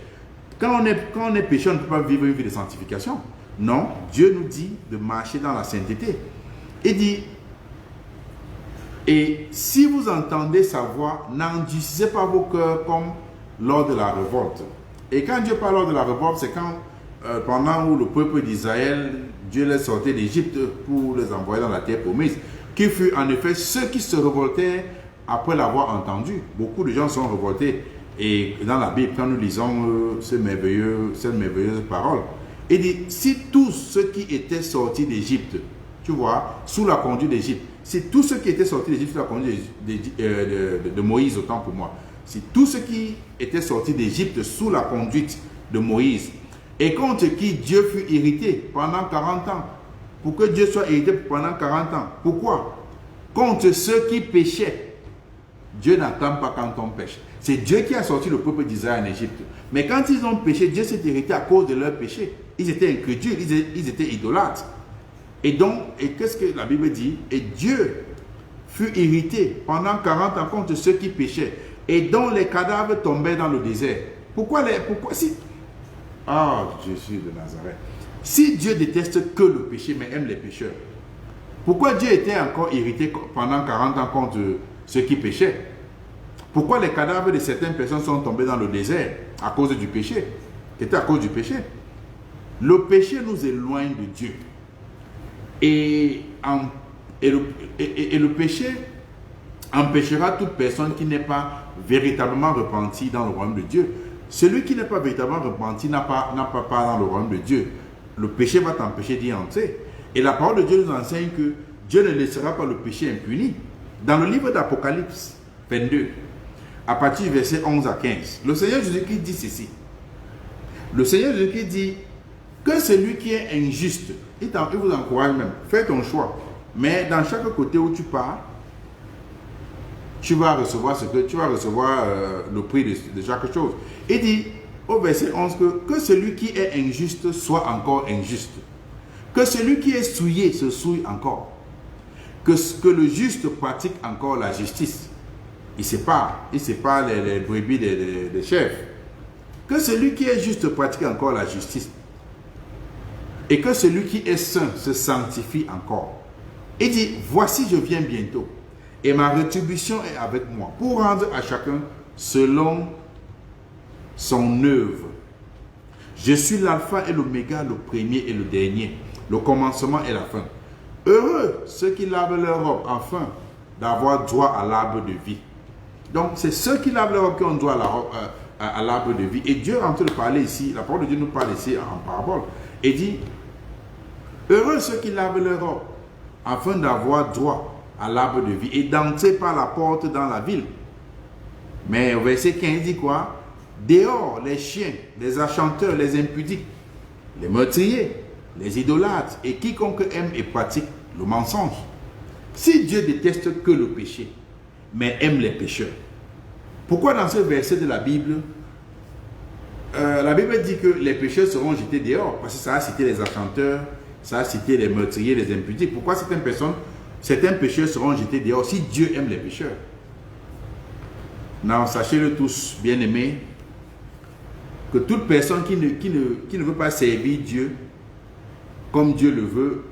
Quand on est pécheur, on ne peut pas vivre une vie de sanctification. Non, Dieu nous dit de marcher dans la sainteté. Il dit, et si vous entendez sa voix, n'endurcissez pas vos cœurs comme lors de la révolte. Et quand Dieu parle lors de la révolte, c'est quand, pendant où le peuple d'Israël, Dieu les sortait d'Égypte pour les envoyer dans la terre promise, qui fut en effet ceux qui se révoltaient après l'avoir entendu. Beaucoup de gens sont révoltés. Et dans la Bible, quand nous lisons cette merveilleuse parole, il dit, si tous ceux qui étaient sortis d'Égypte, tu vois, sous la conduite d'Égypte, si tous ceux qui étaient sortis d'Égypte sous la conduite de Moïse, autant pour moi, si tous ceux qui étaient sortis d'Égypte sous la conduite de Moïse, et contre qui Dieu fut irrité pendant 40 ans, pour que Dieu soit irrité pendant 40 ans, pourquoi? Contre ceux qui péchaient. Dieu n'attend pas quand on pêche. C'est Dieu qui a sorti le peuple d'Israël en Égypte. Mais quand ils ont péché, Dieu s'est irrité à cause de leur péché. Ils étaient incrédules, ils étaient idolâtres. Et donc, et qu'est-ce que la Bible dit? Et Dieu fut irrité pendant 40 ans contre ceux qui péchaient et dont les cadavres tombaient dans le désert. Pourquoi si... Ah, Jésus de Nazareth. Si Dieu déteste que le péché, mais aime les pécheurs, pourquoi Dieu était encore irrité pendant 40 ans contre ceux qui péchaient? Pourquoi les cadavres de certaines personnes sont tombés dans le désert? À cause du péché. C'était à cause du péché. Le péché nous éloigne de Dieu. Et le péché empêchera toute personne qui n'est pas véritablement repentie dans le royaume de Dieu. Celui qui n'est pas véritablement repenti n'a pas part dans le royaume de Dieu. Le péché va t'empêcher d'y entrer. Et la parole de Dieu nous enseigne que Dieu ne laissera pas le péché impuni. Dans le livre d'Apocalypse 22, à partir du verset 11 à 15, le Seigneur Jésus-Christ dit ceci. Le Seigneur Jésus-Christ dit que celui qui est injuste, il vous encourage même, fais ton choix. Mais dans chaque côté où tu pars, tu vas recevoir le prix de chaque chose. Il dit au verset 11 que celui qui est injuste soit encore injuste. Que celui qui est souillé se souille encore. Que le juste pratique encore la justice. Il sépare les brebis des chefs. Que celui qui est juste pratique encore la justice. Et que celui qui est saint se sanctifie encore. Il dit, voici je viens bientôt. Et ma rétribution est avec moi pour rendre à chacun selon son œuvre. Je suis l'alpha et l'oméga, le premier et le dernier, le commencement et la fin. Heureux ceux qui lavent leur robe afin d'avoir droit à l'arbre de vie. Donc c'est ceux qui lavent leur robe qui ont droit à l'arbre de vie. Et Dieu est en train de parler ici, la parole de Dieu nous parle ici en parabole. Et dit, heureux ceux qui lavent leur robe afin d'avoir droit à l'arbre de vie et d'entrer par la porte dans la ville. Mais au verset 15 dit quoi? Dehors, les chiens, les achanteurs, les impudiques, les meurtriers, les idolâtres et quiconque aime et pratique le mensonge. Si Dieu déteste que le péché, mais aime les pécheurs, pourquoi dans ce verset de la Bible dit que les pécheurs seront jetés dehors? Parce que ça a cité les affranteurs, ça a cité les meurtriers, les impudiques. Pourquoi certains pécheurs seront jetés dehors si Dieu aime les pécheurs? Non, sachez-le tous, bien-aimés, que toute personne qui ne veut pas servir Dieu comme Dieu le veut,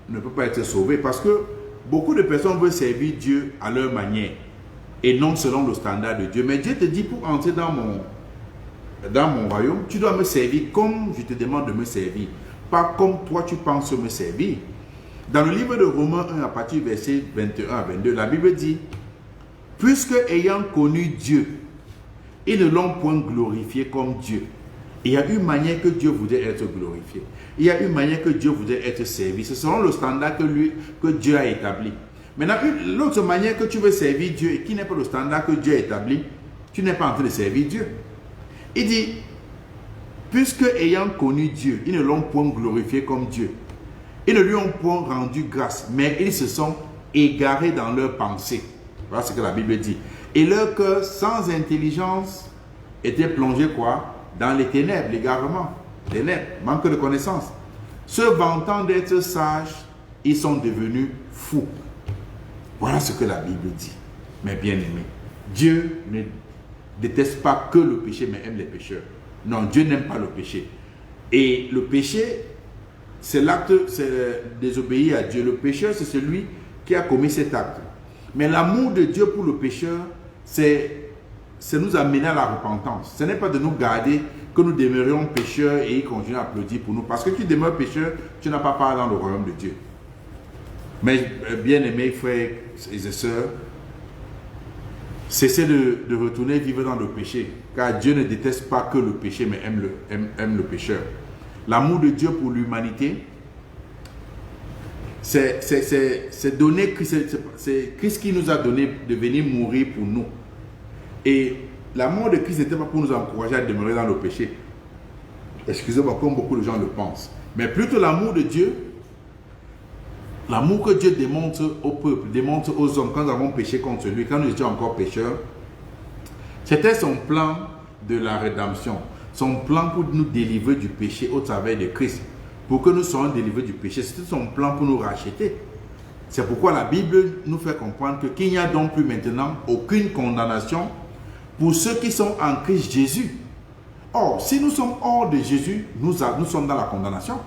ne peut pas être sauvée. Parce que beaucoup de personnes veulent servir Dieu à leur manière et non selon le standard de Dieu. Mais Dieu te dit, pour entrer dans mon royaume, tu dois me servir comme je te demande de me servir, pas comme toi tu penses me servir. Dans le livre de Romains 1, à partir du verset 21 à 22, la Bible dit, puisque ayant connu Dieu, ils ne l'ont point glorifié comme Dieu. Il y a une manière que Dieu voudrait être glorifié. Il y a une manière que Dieu voudrait être servi. C'est selon le standard que Dieu a établi. Maintenant, l'autre manière que tu veux servir Dieu et qui n'est pas le standard que Dieu a établi, tu n'es pas en train de servir Dieu. Il dit, puisque ayant connu Dieu, ils ne l'ont point glorifié comme Dieu. Ils ne lui ont point rendu grâce, mais ils se sont égarés dans leurs pensées. Voilà ce que la Bible dit. Et leur cœur sans intelligence était plongé quoi? Dans les ténèbres, l'égarement, ténèbres, manque de connaissance. Se vantant d'être sages, ils sont devenus fous. Voilà ce que la Bible dit. Mais bien aimé, Dieu ne déteste pas que le péché, mais aime les pécheurs. Non, Dieu n'aime pas le péché. Et le péché, c'est l'acte, c'est désobéir à Dieu. Le pécheur, c'est celui qui a commis cet acte. Mais l'amour de Dieu pour le pécheur, c'est nous amener à la repentance. Ce n'est pas de nous garder que nous demeurions pécheurs et il continue à applaudir pour nous. Parce que tu demeures pécheur, tu n'as pas part dans le royaume de Dieu. Mais bien aimés frères et sœurs, cessez de retourner vivre dans le péché. Car Dieu ne déteste pas que le péché, mais aime le pécheur. L'amour de Dieu pour l'humanité, c'est Christ qui nous a donné de venir mourir pour nous. Et la mort de Christ n'était pas pour nous encourager à demeurer dans le péché. Excusez-moi, comme beaucoup de gens le pensent. Mais plutôt l'amour de Dieu, l'amour que Dieu démontre au peuple, démontre aux hommes quand nous avons péché contre lui, quand nous étions encore pécheurs, c'était son plan de la rédemption. Son plan pour nous délivrer du péché au travers de Christ. Pour que nous soyons délivrés du péché, c'était son plan pour nous racheter. C'est pourquoi la Bible nous fait comprendre qu'il n'y a donc plus maintenant aucune condamnation pour ceux qui sont en Christ Jésus. Or, si nous sommes hors de Jésus, nous sommes dans la condamnation.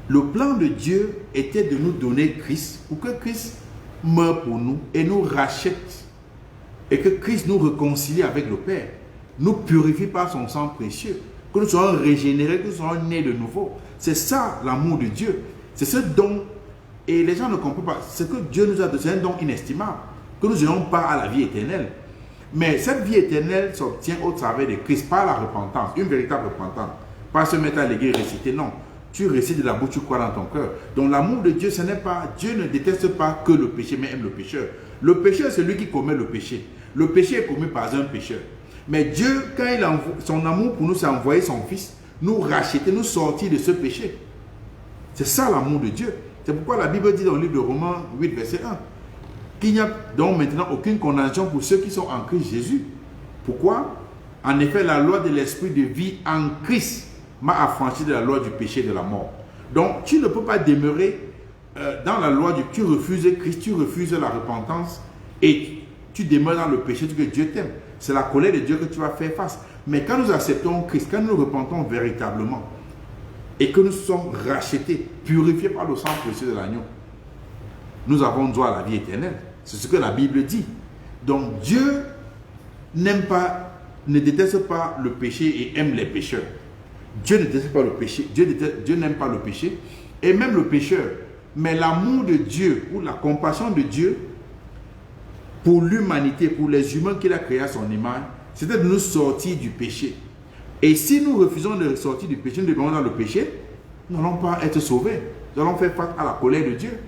Le plan de Dieu était de nous donner Christ pour que Christ meure pour nous et nous rachète. Et que Christ nous réconcilie avec le Père. Nous purifie par son sang précieux. Que nous soyons régénérés, que nous soyons nés de nouveau. C'est ça l'amour de Dieu. C'est ce don. Et les gens ne comprennent pas. Ce que Dieu nous a donné, c'est un don inestimable. Que nous n'ayons pas à la vie éternelle. Mais cette vie éternelle s'obtient au travers de Christ, par la repentance, une véritable repentance. Pas se mettre à l'église et réciter, non. Tu récites de la bouche, tu crois dans ton cœur. Donc l'amour de Dieu, ce n'est pas, Dieu ne déteste pas que le péché, mais aime le pécheur. Le pécheur, c'est lui qui commet le péché. Le péché est commis par un pécheur. Mais Dieu, quand il envoie, son amour pour nous, c'est envoyer son Fils, nous racheter, nous sortir de ce péché. C'est ça l'amour de Dieu. C'est pourquoi la Bible dit dans le livre de Romains 8, verset 1, qu'il n'y a donc maintenant aucune condamnation pour ceux qui sont en Christ Jésus. Pourquoi? En effet, la loi de l'esprit de vie en Christ m'a affranchi de la loi du péché et de la mort. Donc, tu ne peux pas demeurer dans la loi du... Tu refuses Christ, tu refuses la repentance et tu demeures dans le péché que Dieu t'aime. C'est la colère de Dieu que tu vas faire face. Mais quand nous acceptons Christ, quand nous nous repentons véritablement et que nous sommes rachetés, purifiés par le sang précieux de l'agneau, nous avons droit à la vie éternelle. C'est ce que la Bible dit. Donc Dieu n'aime pas, ne déteste pas le péché et aime les pécheurs. Dieu ne déteste pas le péché. Dieu n'aime pas le péché et même le pécheur. Mais l'amour de Dieu ou la compassion de Dieu pour l'humanité, pour les humains qu'il a créés à son image, c'était de nous sortir du péché. Et si nous refusons de sortir du péché, nous demeurons dans le péché, nous n'allons pas être sauvés. Nous allons faire face à la colère de Dieu.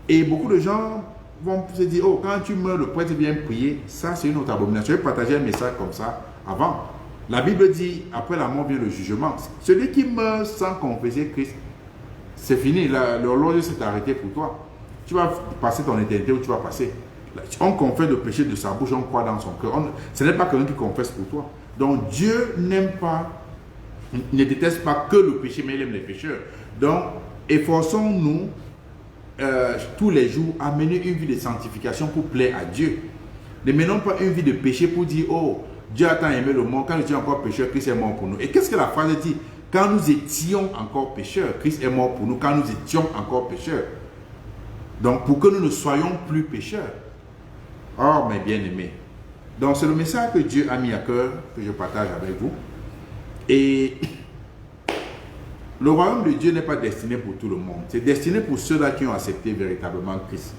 Et beaucoup de gens vont se dire, oh, quand tu meurs, le prêtre vient prier. Ça, c'est une autre abomination. Je vais partager un message comme ça avant. La Bible dit, après la mort vient le jugement. Celui qui meurt sans confesser Christ, c'est fini, l'horloge s'est arrêtée pour toi. Tu vas passer ton éternité où tu vas passer. On confesse le péché de sa bouche, on croit dans son cœur. Ce n'est pas quelqu'un qui confesse pour toi. Donc Dieu n'aime pas, il ne déteste pas que le péché, mais il aime les pécheurs. Donc, efforçons-nous tous les jours à mener une vie de sanctification pour plaire à Dieu. Ne menons pas une vie de péché pour dire, oh, Dieu a tant aimé le monde, quand nous étions encore pécheurs, Christ est mort pour nous. Et qu'est-ce que la phrase dit? Quand nous étions encore pécheurs, Christ est mort pour nous, quand nous étions encore pécheurs. Donc, pour que nous ne soyons plus pécheurs. Oh, mes bien-aimés. Donc, c'est le message que Dieu a mis à cœur, que je partage avec vous. Et le royaume de Dieu n'est pas destiné pour tout le monde. C'est destiné pour ceux-là qui ont accepté véritablement Christ.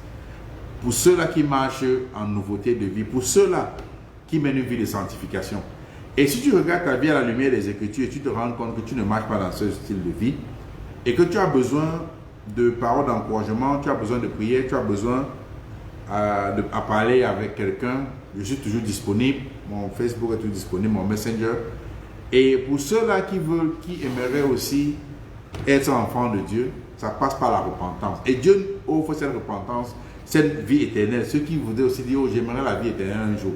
Pour ceux-là qui marchent en nouveauté de vie. Pour ceux-là qui mènent une vie de sanctification. Et si tu regardes ta vie à la lumière des Écritures et tu te rends compte que tu ne marches pas dans ce style de vie et que tu as besoin de paroles d'encouragement, tu as besoin de prière, tu as besoin à parler avec quelqu'un, je suis toujours disponible. Mon Facebook est toujours disponible, mon Messenger. Et pour ceux-là qui aimeraient aussi être enfants de Dieu, ça passe par la repentance. Et Dieu offre cette repentance, cette vie éternelle. Ceux qui voudraient aussi dire, oh, j'aimerais la vie éternelle un jour.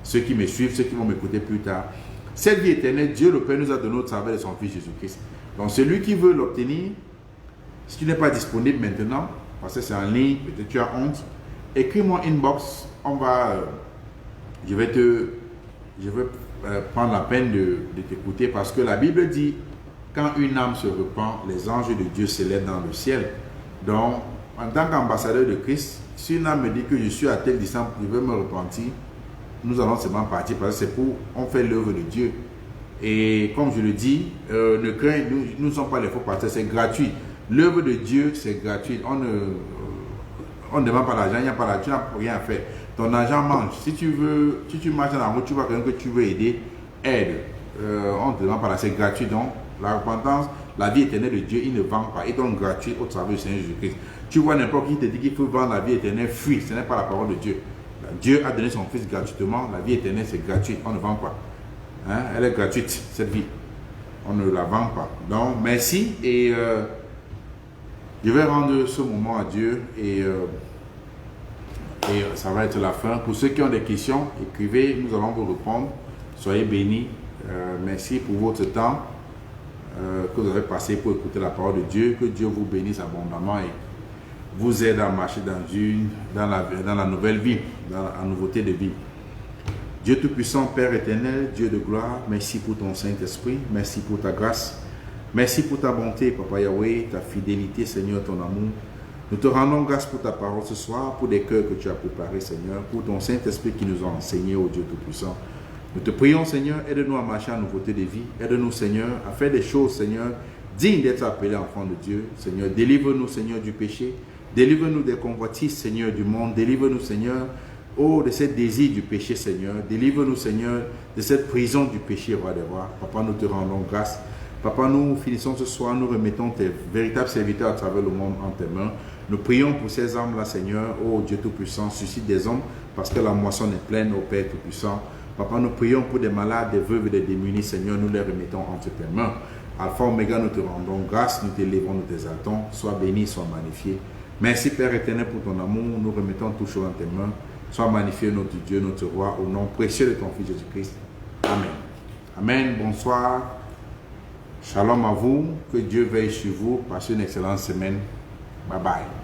Ceux qui me suivent, ceux qui vont m'écouter plus tard. Cette vie éternelle, Dieu le Père nous a donné au travers de son Fils Jésus-Christ. Donc celui qui veut l'obtenir, si tu n'es pas disponible maintenant, parce que c'est en ligne, peut-être tu as honte, écris-moi inbox, je vais prendre la peine de t'écouter parce que la Bible dit, quand une âme se repent, les anges de Dieu s'élèvent dans le ciel. Donc, en tant qu'ambassadeur de Christ, si une âme me dit que je suis à telle distance, je veux me repentir, nous allons seulement partir parce que on fait l'œuvre de Dieu. Et comme je le dis, ne crains, nous ne sommes pas les faux pasteurs, c'est gratuit. L'œuvre de Dieu, c'est gratuit. On ne demande pas l'argent, il n'y a pas l'argent, tu n'as rien à faire. Ton argent mange. Si tu marches dans la route, tu vois quelqu'un que tu veux aider, aide. On ne te demande pas l'argent, c'est gratuit. Donc, la repentance, la vie éternelle de Dieu, il ne vend pas. Il donne gratuit au travers du Seigneur Jésus-Christ. Tu vois n'importe qui te dit qu'il faut vendre la vie éternelle, fuis. Ce n'est pas la parole de Dieu. Dieu a donné son Fils gratuitement. La vie éternelle, c'est gratuit. On ne vend pas. Hein? Elle est gratuite, cette vie. On ne la vend pas. Donc, merci. Et je vais rendre ce moment à Dieu. Et ça va être la fin. Pour ceux qui ont des questions, écrivez. Nous allons vous répondre. Soyez bénis. Merci pour votre temps que vous avez passé pour écouter la parole de Dieu. Que Dieu vous bénisse abondamment et vous aide à marcher dans la nouvelle vie, dans la nouveauté de vie. Dieu Tout-Puissant, Père éternel, Dieu de gloire, merci pour ton Saint-Esprit, merci pour ta grâce, merci pour ta bonté, Papa Yahweh, ta fidélité, Seigneur, ton amour. Nous te rendons grâce pour ta parole ce soir, pour des cœurs que tu as préparés, Seigneur, pour ton Saint-Esprit qui nous a enseigné, ô Dieu Tout-Puissant. Nous te prions, Seigneur, aide-nous à marcher en nouveauté de vie, aide-nous, Seigneur, à faire des choses, Seigneur, dignes d'être appelés enfants de Dieu. Seigneur, délivre-nous, Seigneur, du péché. Délivre-nous des convoitises, Seigneur, du monde. Délivre-nous, Seigneur, oh, de ces désirs du péché, Seigneur. Délivre-nous, Seigneur, de cette prison du péché, roi des rois. Papa, nous te rendons grâce. Papa, nous finissons ce soir, nous remettons tes véritables serviteurs à travers le monde en tes mains. Nous prions pour ces âmes-là, Seigneur. Oh, Dieu Tout-Puissant, suscite des hommes parce que la moisson est pleine, ô Père Tout-Puissant. Papa, nous prions pour des malades, des veuves et des démunis, Seigneur. Nous les remettons entre tes mains. Alpha, Oméga, nous te rendons grâce, nous t'élévons, nous t'exaltons. Sois béni, sois magnifié. Merci Père éternel pour ton amour, nous remettons tout chaud dans tes mains. Sois magnifié notre Dieu, notre roi, au nom précieux de ton Fils Jésus-Christ. Amen. Amen, bonsoir. Shalom à vous, que Dieu veille sur vous, passez une excellente semaine. Bye bye.